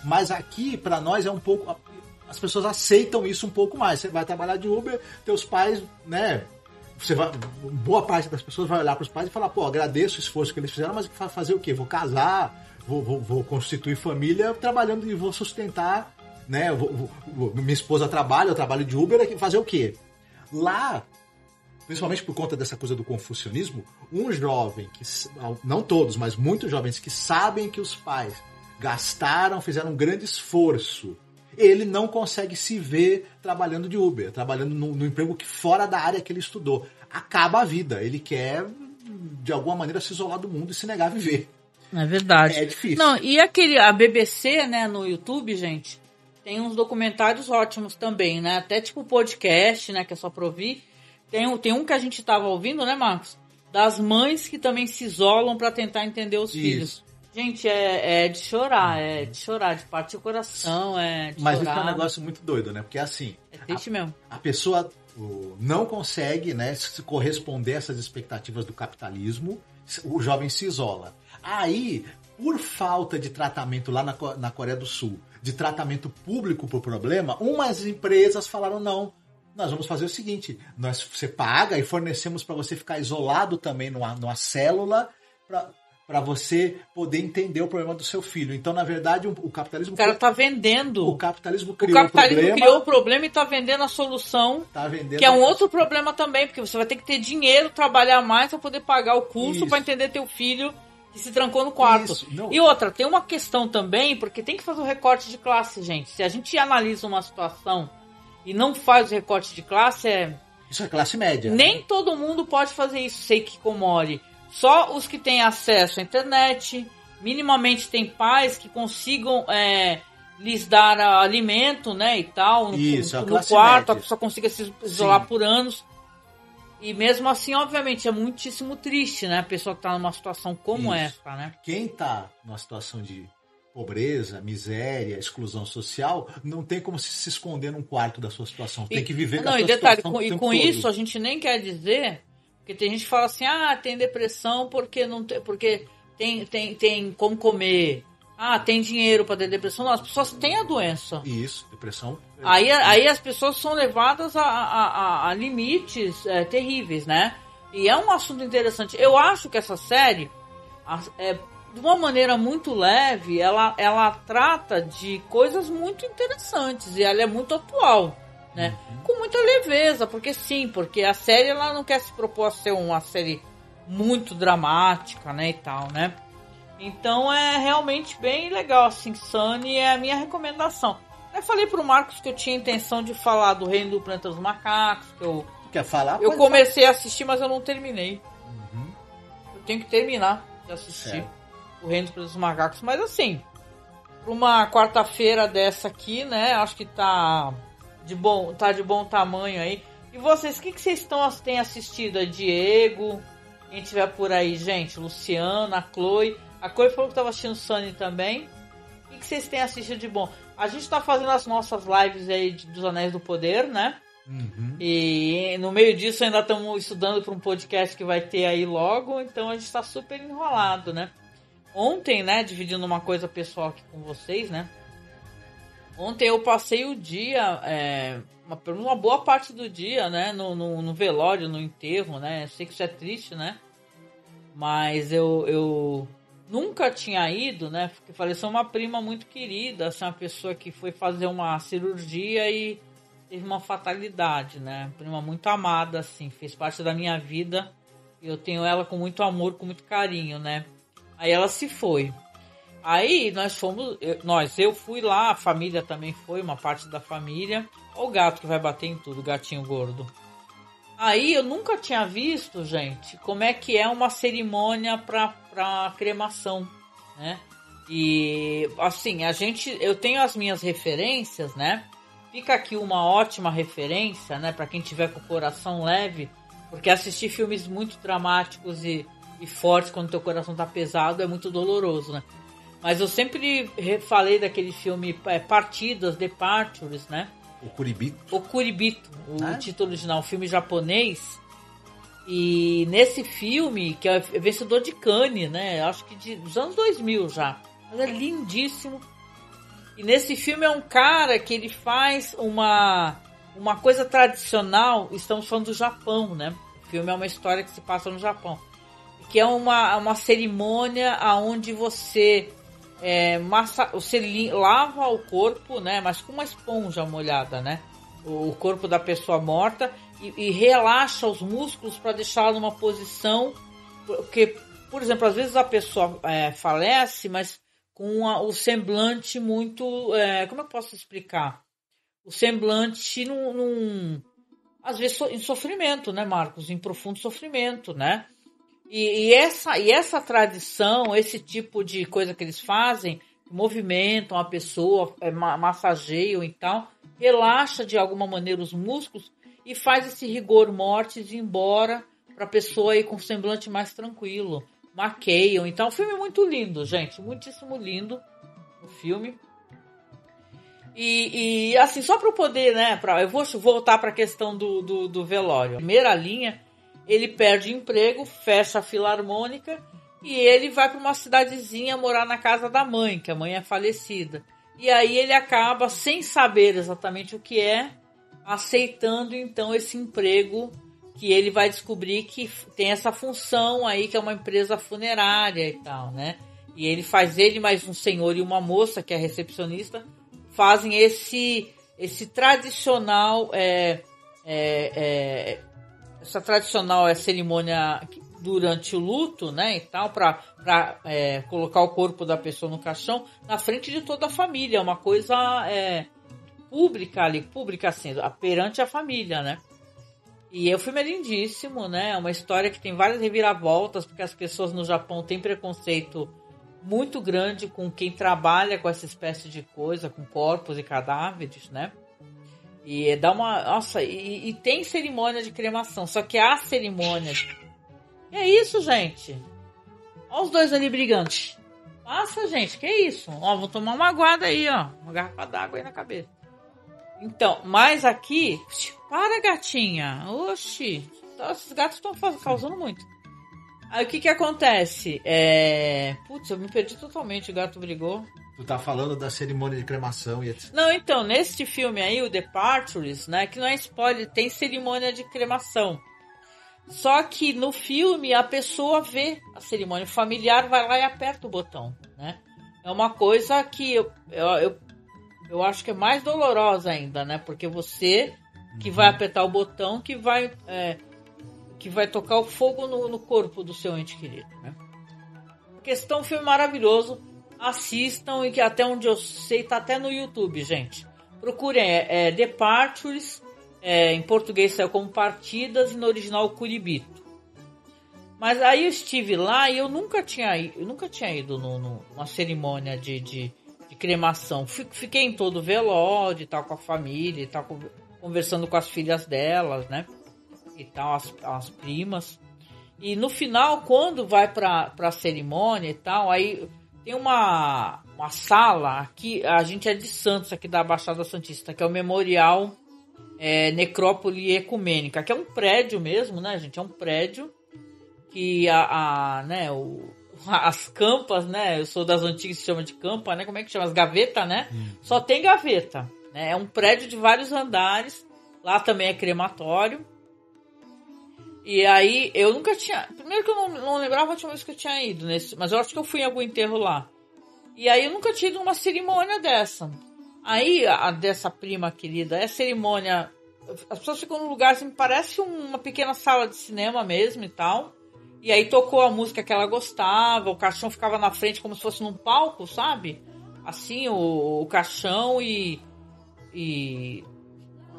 Mas aqui, para nós, é um pouco... As pessoas aceitam isso um pouco mais. Você vai trabalhar de Uber, teus pais, né... boa parte das pessoas vai olhar para os pais e falar, pô, agradeço o esforço que eles fizeram, mas fazer o quê? Vou casar, vou constituir família trabalhando e vou sustentar, né? Minha esposa trabalha, eu trabalho de Uber, fazer o quê? Lá, principalmente por conta dessa coisa do confucionismo, um jovem, não todos, mas muitos jovens que sabem que os pais fizeram um grande esforço, ele não consegue se ver trabalhando de Uber, trabalhando no emprego que fora da área que ele estudou. Acaba a vida, ele quer, de alguma maneira, se isolar do mundo e se negar a viver. É verdade. É difícil. Não, e a BBC, né, no YouTube, gente, tem uns documentários ótimos também, né? Até tipo podcast, né? Que é só pra ouvir. Tem um que a gente tava ouvindo, né, Marcos? Das mães que também se isolam pra tentar entender os filhos. Gente, de chorar, de partir o coração, Mas chorar. isso é um negócio muito doido, né? Porque assim... É triste mesmo. A pessoa não consegue, né, se corresponder a essas expectativas do capitalismo, o jovem se isola. Aí, por falta de tratamento lá na Coreia do Sul, de tratamento público para o problema, umas empresas falaram, não, nós vamos fazer o seguinte, você paga e fornecemos para você ficar isolado também numa célula para você poder entender o problema do seu filho. Então, na verdade, o capitalismo... O cara tá vendendo. O capitalismo criou o problema e tá vendendo a solução, que é um outro problema também, porque você vai ter que ter dinheiro, trabalhar mais para poder pagar o curso para entender teu filho que se trancou no quarto. E outra, tem uma questão também, porque tem que fazer o recorte de classe, gente. Se a gente analisa uma situação e não faz o recorte de classe, isso é classe média. Nem todo mundo pode fazer isso, sei que comore. Só os que têm acesso à internet, minimamente tem pais que consigam lhes dar alimento, né, e tal, no quarto, a pessoa consiga se isolar por anos. E mesmo assim, obviamente, é muitíssimo triste, né, a pessoa que está numa situação como essa, né? Quem está numa situação de pobreza, miséria, exclusão social, não tem como se esconder num quarto da sua situação. Tem que viver com a sua situação. E com isso, a gente nem quer dizer... Porque tem gente que fala assim, tem depressão porque tem como comer. Tem dinheiro para ter depressão. Não, as pessoas têm a doença. Isso, depressão. Aí as pessoas são levadas a limites terríveis, né? E é um assunto interessante. Eu acho que essa série, de uma maneira muito leve, ela trata de coisas muito interessantes. E ela é muito atual. Né? Com muita leveza, porque a série ela não quer se propor a ser uma série muito dramática, né, e tal, né? Então é realmente bem legal, assim, Sunny é a minha recomendação. Eu falei pro Marcos que eu tinha intenção de falar do Reino do Planeta dos Macacos, que eu... Quer falar? Eu comecei a assistir, mas eu não terminei. Eu tenho que terminar de assistir o Reino do Planeta dos Macacos, mas assim, pra uma quarta-feira dessa aqui, né, acho que tá de bom tamanho aí. E vocês, o que vocês têm assistido? A Diego, quem tiver por aí, gente, Luciana, a Chloe falou que estava assistindo Sunny também. O que vocês têm assistido de bom? A gente está fazendo as nossas lives aí dos Anéis do Poder, né? E no meio disso ainda estamos estudando para um podcast que vai ter aí logo, então a gente está super enrolado, né? Ontem, né, dividindo uma coisa pessoal aqui com vocês, né? Ontem eu passei o dia, uma boa parte do dia, né, no velório, no enterro, né, eu sei que isso é triste, né, mas eu nunca tinha ido, né, porque faleceu uma prima muito querida, assim, uma pessoa que foi fazer uma cirurgia e teve uma fatalidade, né, prima muito amada, assim, fez parte da minha vida, e eu tenho ela com muito amor, com muito carinho, né, aí ela se foi. Aí eu fui lá, a família também foi, uma parte da família. Olha o gato que vai bater em tudo, gatinho gordo. Aí eu nunca tinha visto, gente, como é que é uma cerimônia pra cremação, né? E assim, eu tenho as minhas referências, né? Fica aqui uma ótima referência, né, pra quem tiver com o coração leve, porque assistir filmes muito dramáticos e fortes quando teu coração tá pesado é muito doloroso, né? Mas eu sempre falei daquele filme Partidas, Departures, né? O Kuribito, o título original, um filme japonês. E nesse filme, que é vencedor de Cannes, né? Acho que dos anos 2000 já. Mas é lindíssimo. E nesse filme é um cara que ele faz uma coisa tradicional. Estamos falando do Japão, né? O filme é uma história que se passa no Japão. Que é uma cerimônia onde você... você lava o corpo, né, mas com uma esponja molhada, né, o corpo da pessoa morta e relaxa os músculos para deixá-la numa posição, porque, por exemplo, às vezes a pessoa falece, mas com o semblante muito, como eu posso explicar? O semblante às vezes em sofrimento, né, Marcos, em profundo sofrimento, né? E essa tradição, esse tipo de coisa que eles fazem, movimentam a pessoa, massageiam e tal, relaxa de alguma maneira os músculos e faz esse rigor mortis ir embora para a pessoa ir com o semblante mais tranquilo. Maqueiam. Então, o filme é muito lindo, gente. Muitíssimo lindo o filme. E assim, só para eu poder, né, eu vou voltar para a questão do velório. Primeira linha... Ele perde emprego, fecha a filarmônica e ele vai para uma cidadezinha morar na casa da mãe, que a mãe é falecida. E aí ele acaba, sem saber exatamente o que é, aceitando então esse emprego que ele vai descobrir que tem essa função aí, que é uma empresa funerária e tal, né? E ele faz mais um senhor e uma moça, que é a recepcionista, fazem esse tradicional, essa tradicional cerimônia durante o luto, né, e tal, para colocar o corpo da pessoa no caixão na frente de toda a família, uma coisa pública assim, perante a família, né? E o filme é lindíssimo, né? É uma história que tem várias reviravoltas, porque as pessoas no Japão têm preconceito muito grande com quem trabalha com essa espécie de coisa, com corpos e cadáveres, né? E dá uma... Nossa, e tem cerimônia de cremação, só que a cerimônia... E é isso, gente. Olha os dois ali brigando. Passa, gente, que isso? Ó, vou tomar uma aguada aí, ó. Uma garrafa d'água aí na cabeça. Então, mas aqui... Para, gatinha. Oxi. Esses gatos estão causando muito. Aí o que acontece? Putz, eu me perdi totalmente. O gato brigou. Tu tá falando da cerimônia de cremação e etc. Não, então, neste filme aí, o Departures, né? Que não é spoiler, tem cerimônia de cremação. Só que no filme a pessoa vê a cerimônia. O familiar vai lá e aperta o botão, né? É uma coisa que eu acho que é mais dolorosa ainda, né? Porque você que vai apertar o botão que vai tocar o fogo no corpo do seu ente querido, né? Questão, filme maravilhoso. Assistam, e que até onde eu sei tá até no YouTube, gente. Procurem, Departures, em português saiu como Partidas e no original Curibito. Mas aí eu estive lá e eu nunca tinha ido numa cerimônia de cremação. Fiquei em todo o velório e tal, com a família e tal, conversando com as filhas delas, né? E tal, as primas. E no final, quando vai pra cerimônia e tal, aí tem uma sala aqui, a gente é de Santos, aqui da Baixada Santista, que é o Memorial Necrópole Ecumênica, que é um prédio mesmo, né, gente? É um prédio que as campas, né? Eu sou das antigas, se chama de campa, né? Como é que chama? As gavetas, né? Só tem gaveta, né? É um prédio de vários andares. Lá também é crematório. E aí, eu nunca tinha... Primeiro que eu não lembrava a última vez que eu tinha ido nesse... Mas eu acho que eu fui em algum enterro lá. E aí, eu nunca tinha ido numa cerimônia dessa. Aí, a dessa prima querida, é cerimônia... As pessoas ficam num lugar assim, parece uma pequena sala de cinema mesmo e tal. E aí, tocou a música que ela gostava. O caixão ficava na frente como se fosse num palco, sabe? Assim, o caixão e...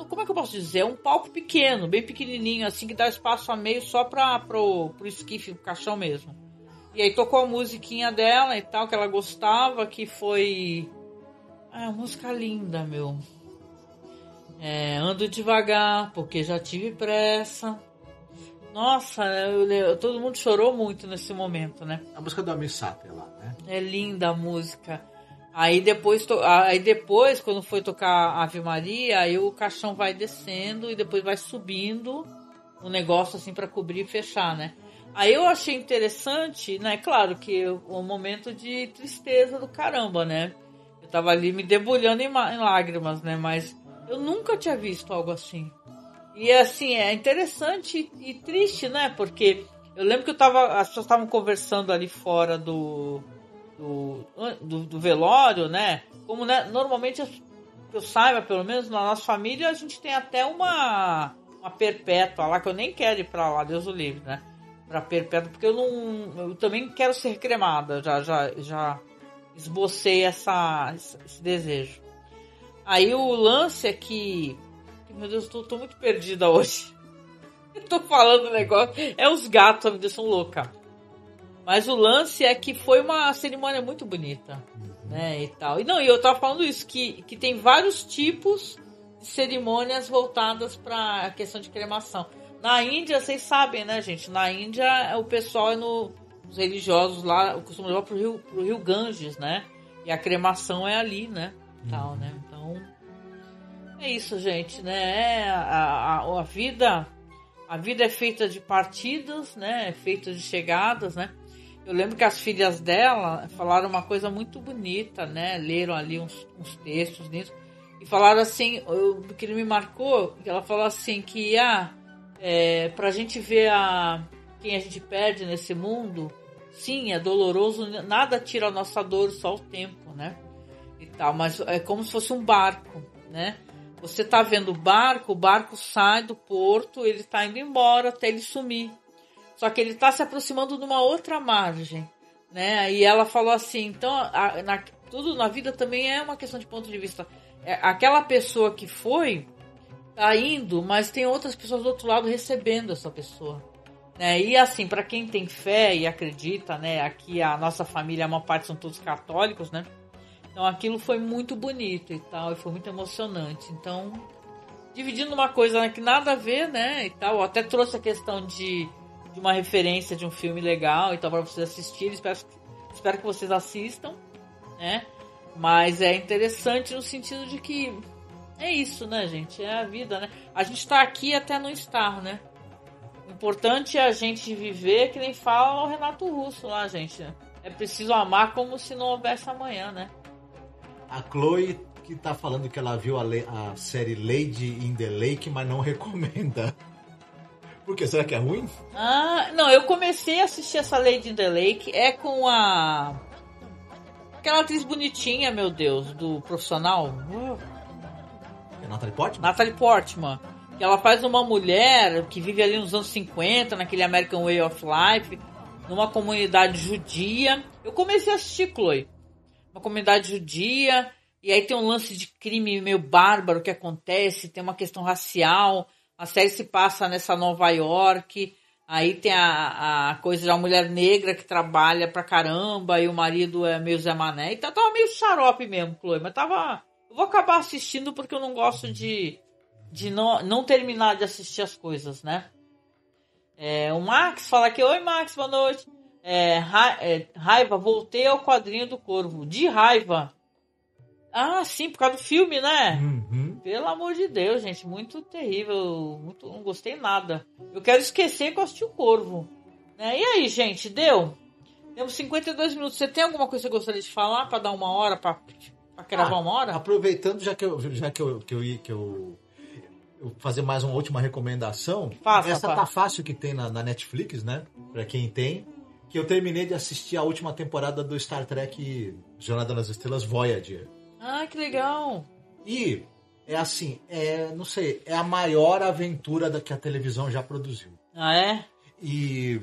Como é que eu posso dizer? É um palco pequeno, bem pequenininho, assim, que dá espaço a meio só pro esquife, pro caixão mesmo. E aí tocou a musiquinha dela e tal, que ela gostava, que foi... música linda, meu. Ando devagar, porque já tive pressa. Nossa, todo mundo chorou muito nesse momento, né? A música do Amir Sater lá, né? É linda a música. Aí depois, quando foi tocar Ave Maria, aí o caixão vai descendo e depois vai subindo um negócio assim para cobrir e fechar, né? Aí eu achei interessante, né? Claro que um momento de tristeza do caramba, né? Eu tava ali me debulhando em lágrimas, né? Mas eu nunca tinha visto algo assim. E assim, é interessante e triste, né? Porque eu lembro que as pessoas estavam conversando ali fora do velório, né? Como, né, normalmente, que eu saiba, pelo menos na nossa família, a gente tem até uma perpétua lá, que eu nem quero ir pra lá, Deus o livre, né? Pra perpétua, porque eu também quero ser cremada, já esbocei esse desejo. Aí o lance é que meu Deus, tô muito perdida hoje. Eu tô falando negócio, os gatos me deixam louca. Mas o lance é que foi uma cerimônia muito bonita, né, e tal. E eu tava falando isso, que tem vários tipos de cerimônias voltadas para a questão de cremação. Na Índia, vocês sabem, né, gente? Na Índia, o pessoal, os religiosos lá, costumam levar pro rio Ganges, né? E a cremação é ali, né? Tal, né? Então, é isso, gente, né? A vida é feita de partidas, né? É feita de chegadas, né? Eu lembro que as filhas dela falaram uma coisa muito bonita, né? Leram ali uns textos nisso. E falaram assim, o que me marcou, que ela falou assim, que pra gente ver quem a gente perde nesse mundo, sim, é doloroso, nada tira a nossa dor, só o tempo, né? E tal, mas é como se fosse um barco, né? Você tá vendo o barco sai do porto, ele tá indo embora até ele sumir. Só que ele tá se aproximando de uma outra margem, né? E ela falou assim, então, tudo na vida também é uma questão de ponto de vista. Aquela pessoa que foi, tá indo, mas tem outras pessoas do outro lado recebendo essa pessoa. Né? E assim, para quem tem fé e acredita, né? Aqui a nossa família, uma parte são todos católicos, né? Então aquilo foi muito bonito e tal, e foi muito emocionante. Então, dividindo uma coisa que nada a ver, né? E tal, eu até trouxe a questão de uma referência de um filme legal e tal para vocês assistirem. Espero que vocês assistam, né? Mas é interessante no sentido de que é isso, né, gente? É a vida, né? A gente tá aqui até não estar, né? O importante é a gente viver, que nem fala o Renato Russo lá, gente. É preciso amar como se não houvesse amanhã, né? A Chloe que tá falando que ela viu a série Lady in the Lake, mas não recomenda. Por quê? Será que é ruim? Não, eu comecei a assistir essa Lady in the Lake, é com aquela atriz bonitinha, meu Deus, do Profissional. É Natalie Portman? Natalie Portman. Que ela faz uma mulher que vive ali nos anos 50, naquele American Way of Life, numa comunidade judia. Eu comecei a assistir, Chloe. Uma comunidade judia, e aí tem um lance de crime meio bárbaro que acontece, tem uma questão racial. A série se passa nessa Nova York, aí tem a coisa de uma mulher negra que trabalha pra caramba, e o marido é meio Zé Mané. Então tava meio xarope mesmo, Chloe, mas tava... Eu vou acabar assistindo porque eu não gosto de não terminar de assistir as coisas, né? O Max fala aqui, oi Max, boa noite. Raiva, voltei ao quadrinho do Corvo. De raiva. Sim, por causa do filme, né? Uhum. Pelo amor de Deus, gente, muito terrível, não gostei nada. Eu quero esquecer que eu assisti o Corvo. Né? E aí, gente, deu? Temos 52 minutos. Você tem alguma coisa que você gostaria de falar para dar uma hora, para gravar uma hora? Aproveitando, já que eu fazer mais uma última recomendação. Essa tá fácil que tem na Netflix, né? Pra quem tem. Que eu terminei de assistir a última temporada do Star Trek Jornada nas Estrelas Voyager. Que legal! E é assim, não sei, é a maior aventura que a televisão já produziu. É? E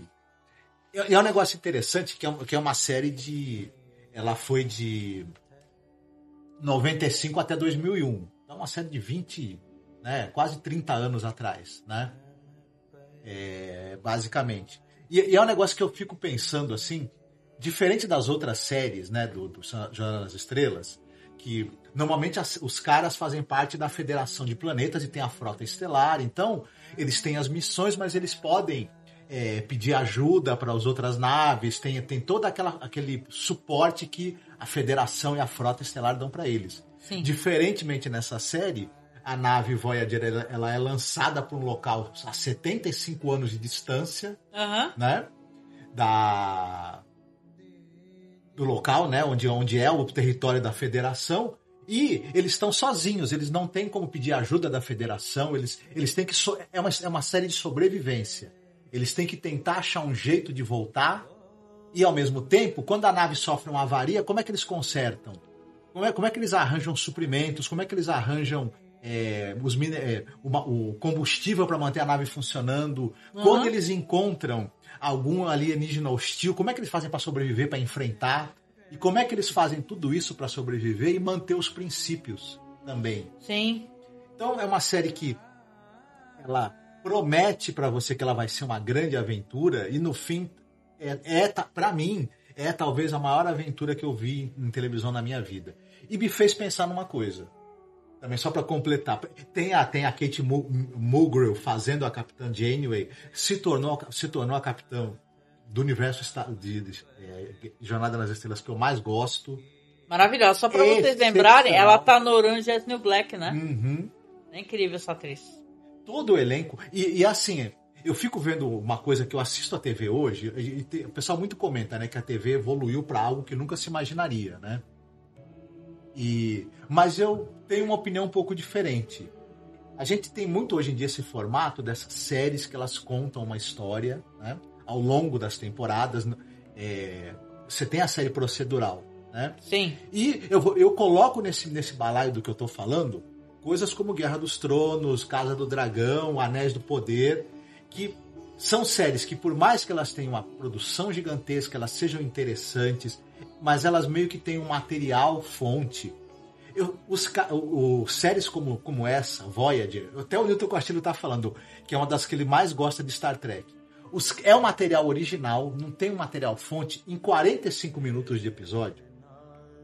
é um negócio interessante que é uma série ela foi de 95 até 2001. Então é uma série de 20, né, quase 30 anos atrás, né? Basicamente. E é um negócio que eu fico pensando assim, diferente das outras séries, né, do Jornada nas Estrelas, que normalmente os caras fazem parte da Federação de Planetas e tem a Frota Estelar, então eles têm as missões, mas eles podem pedir ajuda para as outras naves, tem todo aquele suporte que a Federação e a Frota Estelar dão para eles. Sim. Diferentemente nessa série, a nave Voyager ela é lançada para um local a 75 anos de distância, né? Do local, né? Onde é o território da Federação. E eles estão sozinhos, eles não têm como pedir ajuda da Federação, eles têm que... É uma série de sobrevivência. Eles têm que tentar achar um jeito de voltar e, ao mesmo tempo, quando a nave sofre uma avaria, como é que eles consertam? Como é que eles arranjam suprimentos? Como é que eles arranjam o combustível para manter a nave funcionando? Quando eles encontram algum alienígena hostil, como é que eles fazem para sobreviver, para enfrentar? E como é que eles fazem tudo isso para sobreviver e manter os princípios também? Sim. Então é uma série que ela promete para você que ela vai ser uma grande aventura e no fim, para mim, é talvez a maior aventura que eu vi em televisão na minha vida. E me fez pensar numa coisa. Também só para completar, tem a Kate Mulgrew fazendo a Capitã Janeway, se tornou a capitã do universo de Jornada nas Estrelas que eu mais gosto. Maravilhosa, só para vocês lembrarem, ela tá no Orange is the New Black, né? Uhum. É incrível essa atriz. Todo o elenco, e assim, eu fico vendo uma coisa que eu assisto a TV hoje, e o pessoal muito comenta, né, que a TV evoluiu para algo que nunca se imaginaria, né? Mas eu tenho uma opinião um pouco diferente. A gente tem muito hoje em dia esse formato dessas séries que elas contam uma história, né? Ao longo das temporadas. Você tem a série procedural, né? Sim. E eu coloco nesse balaio do que eu tô falando coisas como Guerra dos Tronos, Casa do Dragão, Anéis do Poder, que são séries que, por mais que elas tenham uma produção gigantesca, elas sejam interessantes, mas elas meio que têm um material fonte. Séries como essa, Voyager, até o Newton Castilho tá falando, que é uma das que ele mais gosta de Star Trek. É um material original, não tem um material fonte, em 45 minutos de episódio,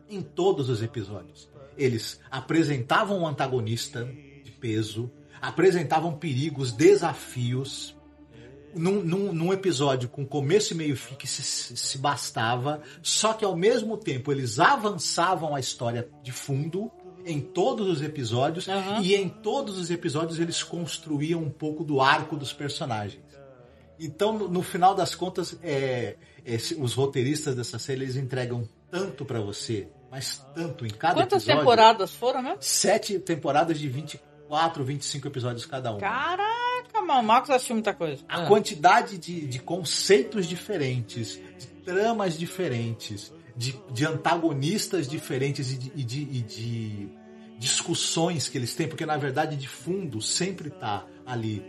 em todos os episódios. Eles apresentavam um antagonista de peso, apresentavam perigos, desafios, num episódio com começo e meio fim que se bastava, só que ao mesmo tempo eles avançavam a história de fundo em todos os episódios, e em todos os episódios eles construíam um pouco do arco dos personagens. Então, no final das contas, os roteiristas dessa série, eles entregam tanto pra você, mas tanto em cada Quantas episódio. Quantas temporadas foram, né? 7 temporadas de 24, 25 episódios cada uma. Caraca, mano, o Marcos assistiu muita coisa. A quantidade de conceitos diferentes, de tramas diferentes, de antagonistas diferentes e de discussões que eles têm, porque na verdade de fundo sempre tá ali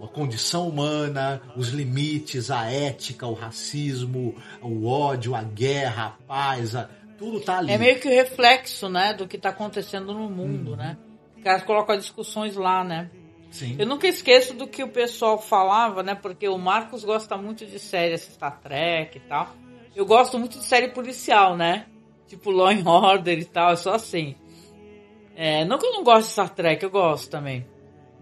a condição humana, os limites, a ética, o racismo, o ódio, a guerra, a paz, tudo tá ali. É meio que o reflexo, né, do que tá acontecendo no mundo, né? Os caras colocam as discussões lá, né? Sim. Eu nunca esqueço do que o pessoal falava, né? Porque o Marcos gosta muito de séries Star Trek e tal. Eu gosto muito de série policial, né? Tipo Law and Order e tal, é só assim. Não que eu não gosto de Star Trek, eu gosto também.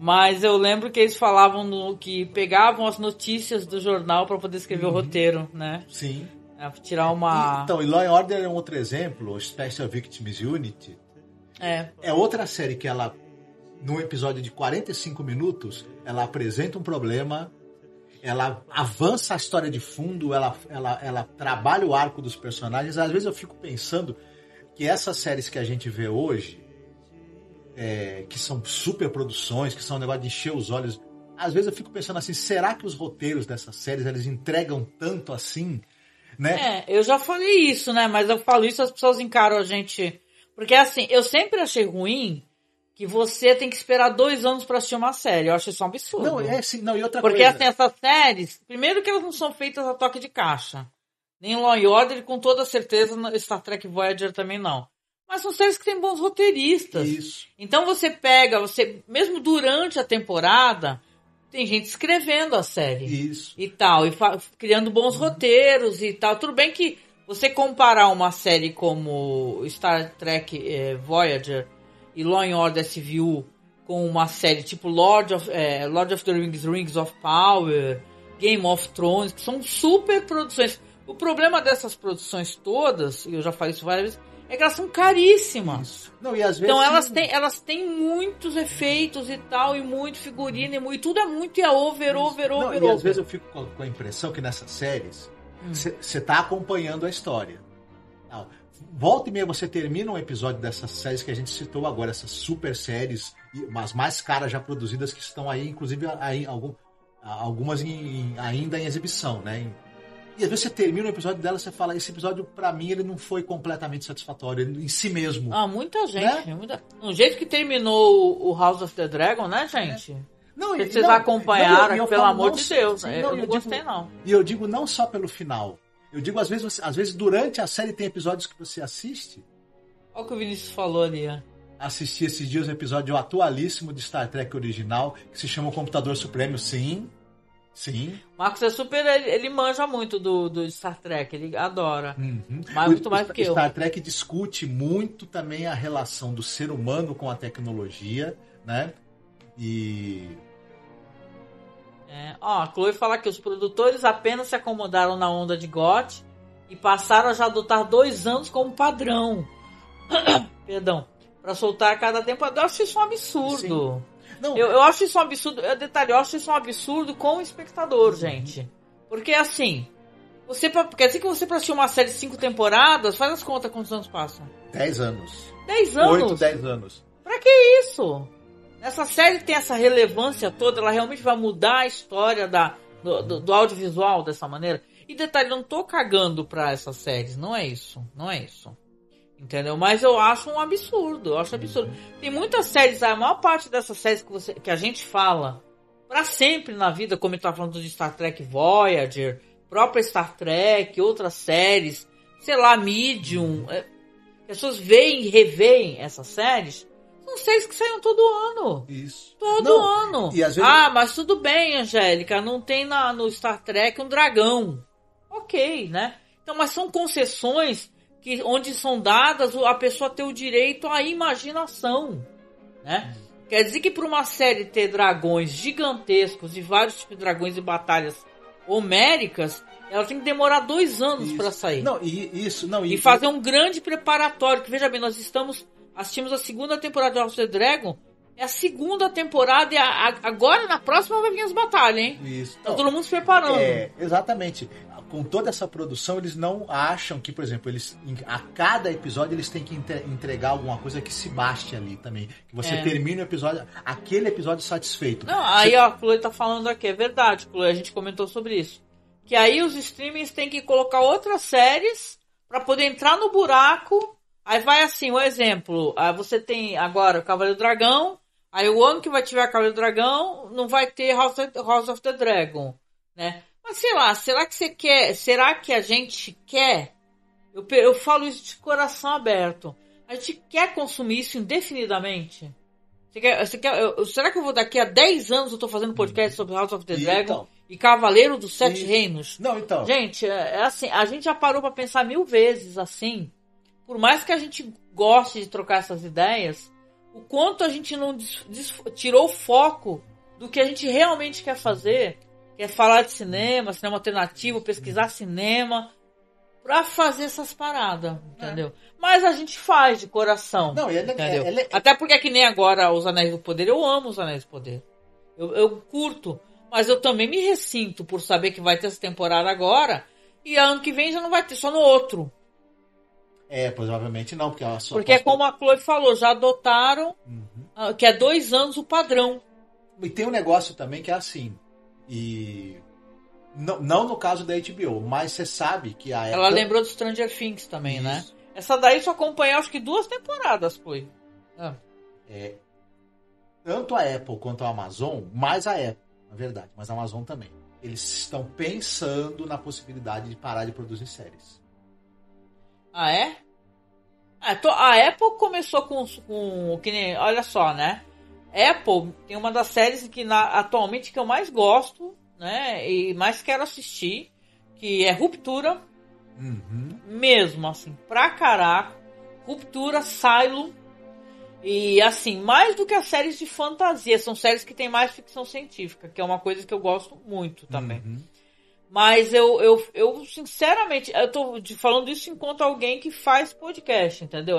Mas eu lembro que eles falavam que pegavam as notícias do jornal para poder escrever o roteiro, né? Sim. Tirar uma... Então, e Law and Order é um outro exemplo, o Special Victims Unit. É outra série que ela, num episódio de 45 minutos, ela apresenta um problema, ela avança a história de fundo, ela trabalha o arco dos personagens. Às vezes eu fico pensando que essas séries que a gente vê hoje, que são super produções, que são um negócio de encher os olhos, às vezes eu fico pensando assim, será que os roteiros dessas séries, eles entregam tanto assim, né? Eu já falei isso, né? Mas eu falo isso, as pessoas encaram a gente... Porque assim, eu sempre achei ruim que você tem que esperar 2 anos pra assistir uma série. Eu acho isso um absurdo. Não, e outra Porque coisa... assim, essas séries, primeiro que elas não são feitas a toque de caixa. Nem Law and Order, com toda certeza, Star Trek Voyager também não. Mas são séries que têm bons roteiristas. Isso. Então você mesmo durante a temporada, tem gente escrevendo a série. Isso. E tal, e criando bons roteiros e tal. Tudo bem que você comparar uma série como Star Trek Voyager e Law and Order SVU com uma série tipo Lord of the Rings, Rings of Power, Game of Thrones, que são super produções. O problema dessas produções todas, e eu já falei isso várias vezes, é que elas são caríssimas. Não, e às vezes... Então elas têm muitos efeitos e tal, e muito figurino, e tudo é muito over. E às vezes eu fico com a impressão que nessas séries, você tá acompanhando a história. Volta e meia você termina um episódio dessas séries que a gente citou agora, essas super séries, as mais caras já produzidas, que estão aí, inclusive algumas ainda em exibição, né? E às vezes você termina um episódio dela e você fala, esse episódio pra mim ele não foi completamente satisfatório em si mesmo. Muita gente. Né? No jeito que terminou o House of the Dragon, né, gente? Vocês acompanharam, pelo amor de Deus. Eu não gostei, não. E eu digo não só pelo final. Eu digo, às vezes durante a série tem episódios que você assiste. Olha o que o Vinícius falou ali, ó. Assisti esses dias um episódio atualíssimo de Star Trek original, que se chama O Computador Supremo, sim. Marcos é super... Ele manja muito do Star Trek, ele adora. Mas muito mais do que eu. Star Trek discute muito também a relação do ser humano com a tecnologia, né? A Chloe fala que os produtores apenas se acomodaram na onda de GOT e passaram a já adotar 2 anos como padrão. Perdão. Pra soltar cada temporada. Eu acho isso um absurdo. Não. Eu acho isso um absurdo. Eu acho isso um absurdo com o espectador, gente. Porque assim, quer dizer que você pra assistir uma série de 5 temporadas, faz as contas quantos anos passam. 10 anos. 10 anos? 8, 10 anos. Pra que isso? Essa série tem essa relevância toda, ela realmente vai mudar a história do audiovisual dessa maneira. E detalhe, eu não tô cagando pra essas séries, não é isso. Entendeu? Mas eu acho um absurdo, Tem muitas séries, a maior parte dessas séries que a gente fala pra sempre na vida, como eu tava falando de Star Trek Voyager, própria Star Trek, outras séries, sei lá, Medium, pessoas veem e reveem essas séries, são séries que saem todo ano. Isso. Todo ano. E às vezes... mas tudo bem, Angélica, não tem no Star Trek um dragão. Ok, né? Então, mas são concessões onde são dadas a pessoa ter o direito à imaginação, né? Quer dizer que para uma série ter dragões gigantescos e vários tipos de dragões e batalhas homéricas, ela tem que demorar 2 anos para sair. E fazer um grande preparatório. Que veja bem, nós assistimos a segunda temporada de House of the Dragon. É a segunda temporada e agora na próxima vai vir as batalhas, hein? Isso. Tá todo mundo se preparando. Exatamente. Com toda essa produção, eles não acham que, por exemplo, a cada episódio eles têm que entregar alguma coisa que se baste ali também. Que você termine o episódio, aquele episódio satisfeito. Não, aí a Chloe tá falando aqui, é verdade, Chloe, a gente comentou sobre isso. Que aí os streamings têm que colocar outras séries pra poder entrar no buraco. Aí vai assim, um exemplo, aí você tem agora o Cavaleiro do Dragão, aí o ano que vai tiver o Cavaleiro do Dragão não vai ter House of the Dragon, né? Mas sei lá, será que você quer? Será que a gente quer? Eu falo isso de coração aberto. A gente quer consumir isso indefinidamente? Será que eu vou daqui a 10 anos eu tô fazendo podcast sobre House of the Dragon e Cavaleiro dos Sete Reinos? Não, então. Gente, é assim, a gente já parou pra pensar 1000 vezes assim. Por mais que a gente goste de trocar essas ideias, o quanto a gente não tirou o foco do que a gente realmente quer fazer. Quer falar de cinema alternativo, pesquisar cinema, pra fazer essas paradas, entendeu? Mas a gente faz de coração, entendeu? Até porque é que nem agora Os Anéis do Poder, eu amo Os Anéis do Poder. Eu curto, mas eu também me ressinto por saber que vai ter essa temporada agora, e ano que vem já não vai ter, só no outro. Provavelmente não, porque como a Chloe falou, já adotaram que é 2 anos o padrão. E tem um negócio também que é assim... E não no caso da HBO, mas você sabe que a Apple... Ela lembrou do Stranger Things também, isso, né? Essa daí só acompanhou acho que 2 temporadas, foi. Tanto a Apple quanto a Amazon, mais a Apple, na verdade, mas a Amazon também. Eles estão pensando na possibilidade de parar de produzir séries. Ah, é? A Apple começou com que nem, olha só, né? Apple tem uma das séries que atualmente que eu mais gosto, né? E mais quero assistir, que é Ruptura. Mesmo, assim, pra caraca. Ruptura, Silo. E, assim, mais do que as séries de fantasia. São séries que tem mais ficção científica, que é uma coisa que eu gosto muito também. Mas eu sinceramente, eu tô falando isso enquanto alguém que faz podcast, entendeu?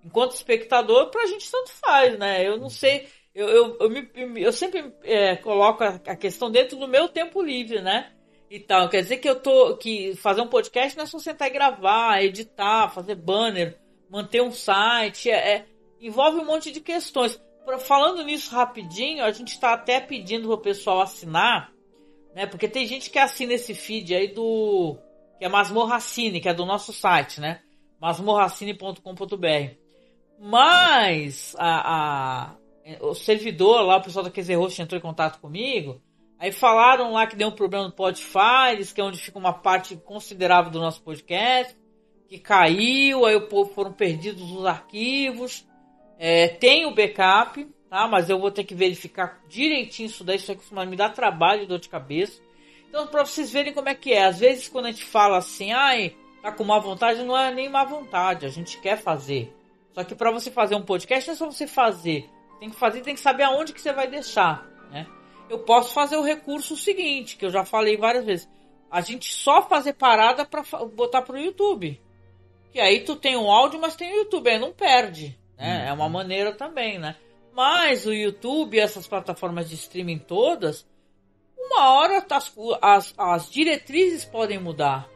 Enquanto espectador, pra gente tanto faz, né? Eu não sei, eu sempre coloco a questão dentro do meu tempo livre, né? E tal, quer dizer que fazer um podcast não é só sentar e gravar, editar, fazer banner, manter um site, envolve um monte de questões. Falando nisso rapidinho, a gente tá até pedindo pro pessoal assinar, né? Porque tem gente que assina esse feed aí que é Masmorra Cine, que é do nosso site, né? masmorracine.com.br. Mas o servidor lá, o pessoal da QZ Host entrou em contato comigo, aí falaram lá que deu um problema no Spotify, que é onde fica uma parte considerável do nosso podcast, que caiu, aí o povo foram perdidos os arquivos. Tem o backup, tá? Mas eu vou ter que verificar direitinho isso daí, isso aqui me dá trabalho e dor de cabeça. Então, pra vocês verem como é que é. Às vezes, quando a gente fala assim, tá com má vontade, não é nem má vontade, a gente quer fazer. Só que pra você fazer um podcast, não é só você fazer. Tem que fazer, tem que saber aonde que você vai deixar, né? Eu posso fazer o recurso seguinte, que eu já falei várias vezes. A gente só fazer parada pra botar pro YouTube. Que aí tu tem um áudio, mas tem o YouTube, aí não perde, né? É uma maneira também, né? Mas o YouTube, essas plataformas de streaming todas, uma hora as diretrizes podem mudar.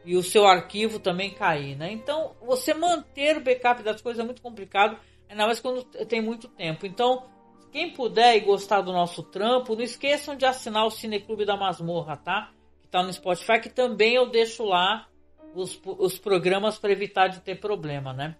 E o seu arquivo também cair, né? Então, você manter o backup das coisas é muito complicado. Ainda mais quando tem muito tempo. Então, quem puder e gostar do nosso trampo, não esqueçam de assinar o Cineclube da Masmorra, tá? Que tá no Spotify, que também eu deixo lá os programas para evitar de ter problema, né?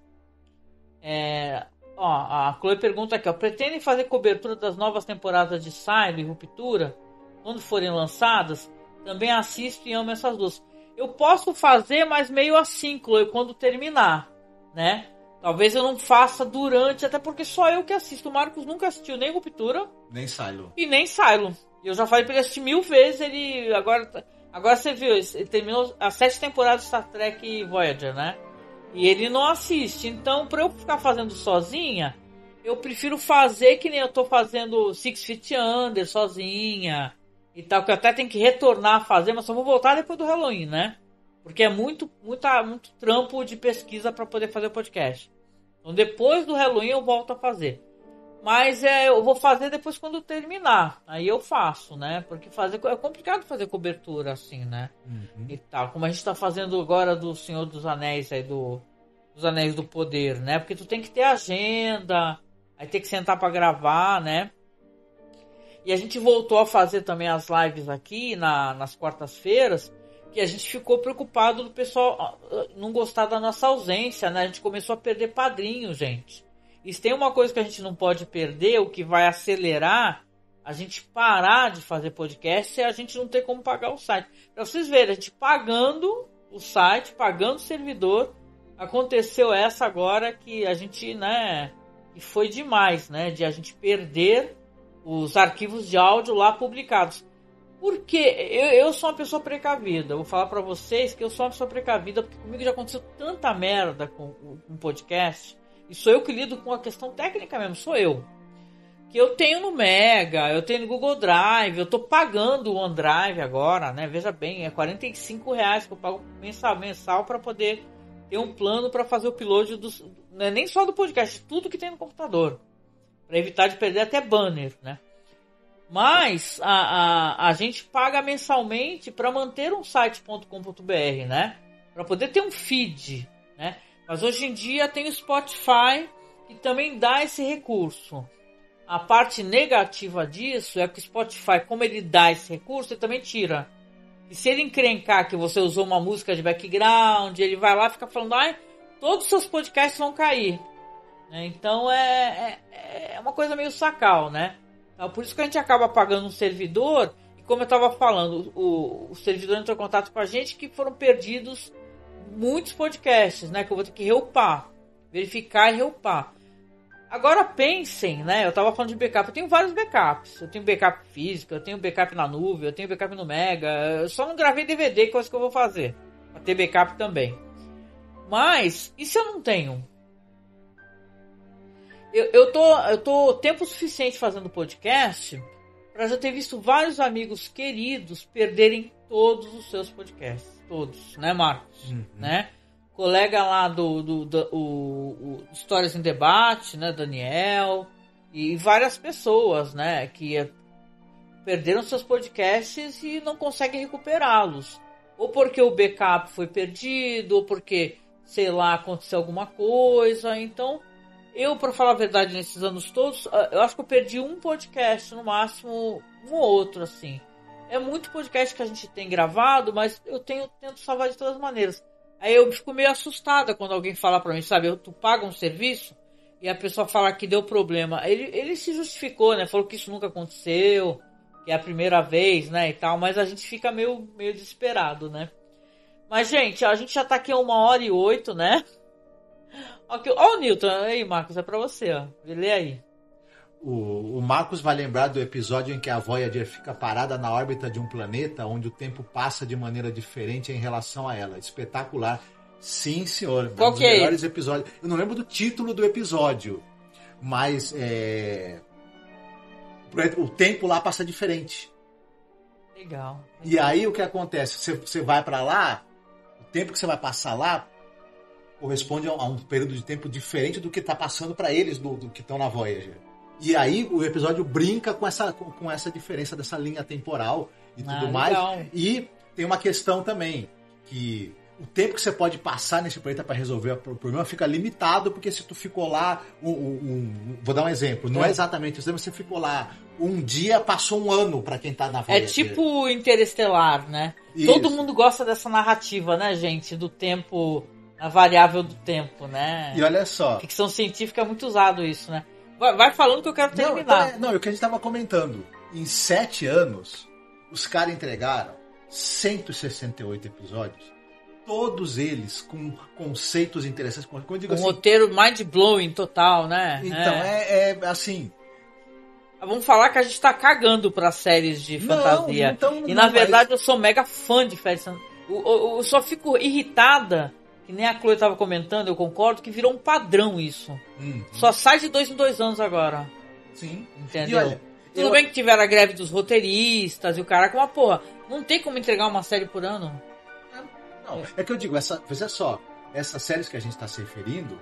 A Chloe pergunta aqui, pretendem fazer cobertura das novas temporadas de Silo e Ruptura quando forem lançadas? Também assisto e amo essas duas. Eu posso fazer, mas meio assim, Chloe, quando terminar, né? Talvez eu não faça durante, até porque só eu que assisto. O Marcos nunca assistiu nem Ruptura, nem Silo. E nem Silo. Eu já falei pra ele assistir 1000 vezes, ele agora você viu, ele terminou as 7 temporadas de Star Trek Voyager, né? E ele não assiste. Então, pra eu ficar fazendo sozinha, eu prefiro fazer que nem eu tô fazendo Six Feet Under sozinha e tal, que eu até tenho que retornar a fazer, mas só vou voltar depois do Halloween, né? Porque é muito trampo de pesquisa para poder fazer o podcast. Então, depois do Halloween eu volto a fazer. Mas eu vou fazer depois quando terminar. Aí eu faço, né? Porque é complicado fazer cobertura assim, né? Uhum. E tal. Como a gente tá fazendo agora do Senhor dos Anéis, aí dos Anéis do Poder, né? Porque tu tem que ter agenda, aí tem que sentar para gravar, né? E a gente voltou a fazer também as lives aqui nas quartas-feiras, que a gente ficou preocupado do pessoal não gostar da nossa ausência, né? A gente começou a perder padrinho, gente. E se tem uma coisa que a gente não pode perder, o que vai acelerar a gente parar de fazer podcast, é a gente não ter como pagar o site. Pra vocês verem, a gente pagando o site, pagando o servidor, aconteceu essa agora que a gente, né, que foi demais, né, de a gente perder os arquivos de áudio lá publicados. Porque eu sou uma pessoa precavida. Eu vou falar pra vocês que eu sou uma pessoa precavida, porque comigo já aconteceu tanta merda com podcast. E sou eu que lido com a questão técnica mesmo, sou eu. Que eu tenho no Mega, eu tenho no Google Drive, eu tô pagando o OneDrive agora, né? Veja bem, é R$45 que eu pago mensal para poder ter um plano para fazer o upload não é nem só do podcast, tudo que tem no computador. Para evitar de perder até banner, né? Mas a gente paga mensalmente para manter um site.com.br, né? Para poder ter um feed, né? Mas hoje em dia tem o Spotify que também dá esse recurso. A parte negativa disso é que o Spotify, como ele dá esse recurso, ele também tira. E se ele encrencar que você usou uma música de background, ele vai lá e fica falando, todos os seus podcasts vão cair. Então é uma coisa meio sacal, né? Então, por isso que a gente acaba pagando um servidor. E como eu estava falando, o servidor entrou em contato com a gente que foram perdidos muitos podcasts, né? Que eu vou ter que reupar, verificar e reupar. Agora pensem, né? Eu tava falando de backup, eu tenho vários backups. Eu tenho backup físico, eu tenho backup na nuvem, eu tenho backup no Mega. Eu só não gravei DVD, coisa que eu vou fazer pra ter backup também. Mas, e se eu não tenho? Eu tô tempo suficiente fazendo podcast pra já ter visto vários amigos queridos perderem todos os seus podcasts. Todos, né, Marcos? Uhum. Né? Colega lá do Histórias em Debate, né, Daniel, e várias pessoas, né, que perderam seus podcasts e não conseguem recuperá-los. Ou porque o backup foi perdido, ou porque, sei lá, aconteceu alguma coisa. Então, eu, pra falar a verdade, nesses anos todos, eu acho que eu perdi um podcast, no máximo um ou outro, assim. É muito podcast que a gente tem gravado, mas eu tento salvar de todas as maneiras. Aí eu fico meio assustada quando alguém fala pra mim, sabe? Tu paga um serviço e a pessoa fala que deu problema. Ele se justificou, né? Falou que isso nunca aconteceu, que é a primeira vez, né? E tal, mas a gente fica meio desesperado, né? Mas, gente, a gente já tá aqui 1h08, né? Ó o Newton, aí, Marcos, é pra você, ó. Lê aí. O Marcos vai lembrar do episódio em que a Voyager fica parada na órbita de um planeta onde o tempo passa de maneira diferente em relação a ela. Espetacular. Sim, senhor. Qual que é? Um dos melhores episódios. Eu não lembro do título do episódio, mas o tempo lá passa diferente. Legal. E aí o que acontece? Você vai para lá, o tempo que você vai passar lá corresponde a um período de tempo diferente do que está passando para eles do que estão na Voyager. E aí o episódio brinca com essa diferença dessa linha temporal e tudo mais. Legal. E tem uma questão também, que o tempo que você pode passar nesse planeta para resolver o problema fica limitado, porque se tu ficou lá, vou dar um exemplo, não é exatamente isso, mas você ficou lá um dia, passou um ano para quem tá na Voyager. É tipo Interestelar, né? Isso. Todo mundo gosta dessa narrativa, né, gente? Do tempo, a variável do tempo, né? E olha só... Ficção científica é muito usado isso, né? Vai falando que eu quero terminar. Não, o que a gente tava comentando, em 7 anos, os caras entregaram 168 episódios, todos eles com conceitos interessantes, como eu digo assim, roteiro mind-blowing total, né? Então, é assim... Vamos falar que a gente tá cagando pra séries de fantasia. E na verdade eu sou mega fã de séries. Eu só fico irritada, que nem a Chloe tava comentando, eu concordo, que virou um padrão isso. Só sai de 2 em 2 anos agora. Sim. Entendeu? E olha, Tudo bem que tiveram a greve dos roteiristas e o caraca, mas porra, não tem como entregar uma série por ano. Não, é que eu digo, veja só, essas séries que a gente está se referindo,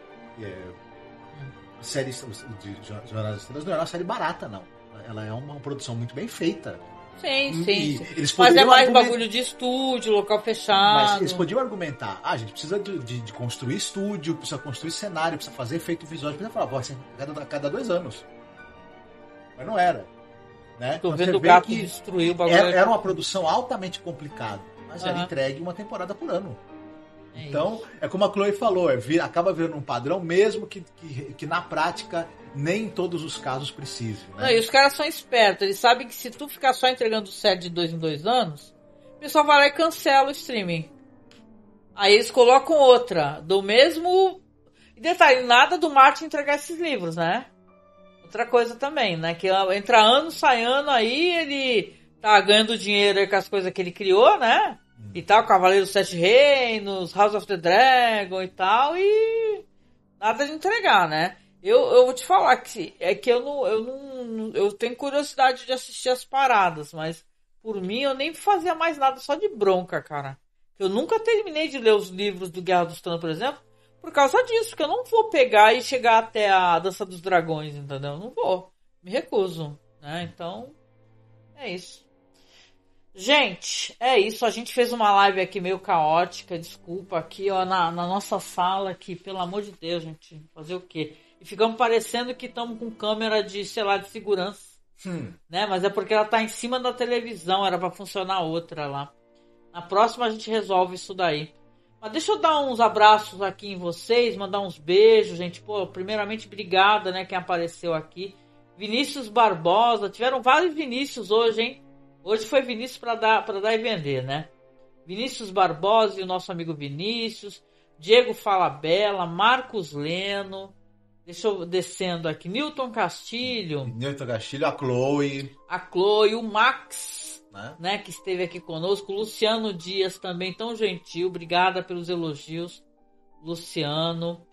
séries de Jornada das Estrelas não é uma série barata, não. Ela é uma produção muito bem feita. Sim. Mas é mais bagulho de estúdio, local fechado. Mas eles podiam argumentar, a gente precisa de construir estúdio, precisa construir cenário, precisa fazer efeito visual, precisa falar, vai ser cada 2 anos. Mas não era. Né? Tô vendo o gato destruir o bagulho. Era uma produção altamente complicada, mas era entregue uma temporada por ano. Então, é como a Chloe falou, acaba virando um padrão, mesmo que na prática nem em todos os casos precise. Né? Não, e os caras são espertos, eles sabem que se tu ficar só entregando série de 2 em 2 anos, o pessoal vai lá e cancela o streaming. Aí eles colocam outra, do mesmo... E detalhe, nada do Martin entregar esses livros, né? Outra coisa também, né? Que entra ano, sai ano, aí ele tá ganhando dinheiro aí com as coisas que ele criou, né? E tal, Cavaleiro dos 7 Reinos, House of the Dragon e tal, e nada de entregar, né? Eu vou te falar que eu tenho curiosidade de assistir as paradas, mas por mim eu nem fazia mais nada, só de bronca, cara. Eu nunca terminei de ler os livros do Guerra dos Tronos, por exemplo, por causa disso, porque eu não vou pegar e chegar até a Dança dos Dragões, entendeu? Não vou, me recuso, né? Então, é isso. Gente, é isso, a gente fez uma live aqui meio caótica, desculpa, aqui ó, na nossa sala aqui, pelo amor de Deus, gente, fazer o quê? E ficamos parecendo que estamos com câmera de, sei lá, de segurança, né? Mas é porque ela tá em cima da televisão, era pra funcionar outra lá. Na próxima a gente resolve isso daí. Mas deixa eu dar uns abraços aqui em vocês, mandar uns beijos, gente, pô, primeiramente obrigada, né, quem apareceu aqui. Vinícius Barbosa, tiveram vários Vinícius hoje, hein? Hoje foi Vinícius para dar e vender, né? Vinícius Barbosa e o nosso amigo Vinícius, Diego Falabella, Marcos Leno, deixa eu descendo aqui, Newton Castilho, a Chloe, o Max, né, que esteve aqui conosco, Luciano Dias também, tão gentil, obrigada pelos elogios, Luciano,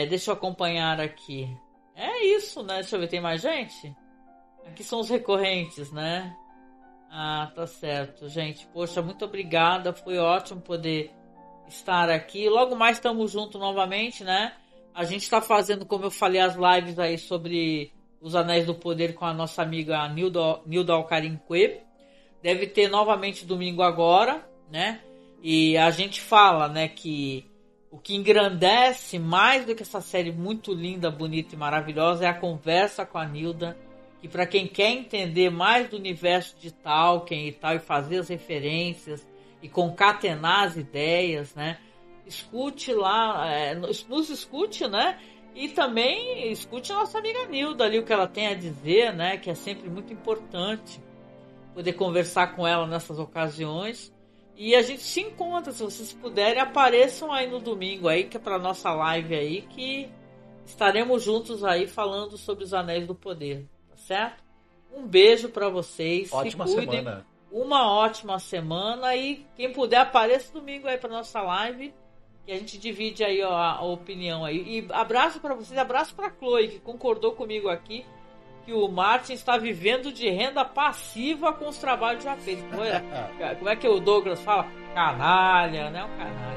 deixa eu acompanhar aqui, é isso, né, deixa eu ver, tem mais gente? Aqui são os recorrentes, né? Ah, tá certo, gente. Poxa, muito obrigada. Foi ótimo poder estar aqui. Logo mais estamos juntos novamente, né? A gente tá fazendo, como eu falei, as lives aí sobre os Anéis do Poder com a nossa amiga Nilda Alcarinque. Deve ter novamente domingo agora, né? E a gente fala, né, que o que engrandece mais do que essa série muito linda, bonita e maravilhosa é a conversa com a Nilda. Que para quem quer entender mais do universo de Tolkien e tal, e fazer as referências e concatenar as ideias, né? Escute lá, nos escute, né? E também escute a nossa amiga Nilda ali, o que ela tem a dizer, né? Que é sempre muito importante poder conversar com ela nessas ocasiões. E a gente se encontra, se vocês puderem, apareçam aí no domingo aí, que é para nossa live aí, que estaremos juntos aí falando sobre os Anéis do Poder. Certo? Um beijo pra vocês. Ótima se cuidem. semana. Uma ótima semana. E quem puder, apareça domingo aí pra nossa live. Que a gente divide aí a opinião aí. E abraço pra vocês, abraço pra Chloe, que concordou comigo aqui que o Martin está vivendo de renda passiva com os trabalhos que já fez. Como é que o Douglas fala? Canalha, né? O canalha.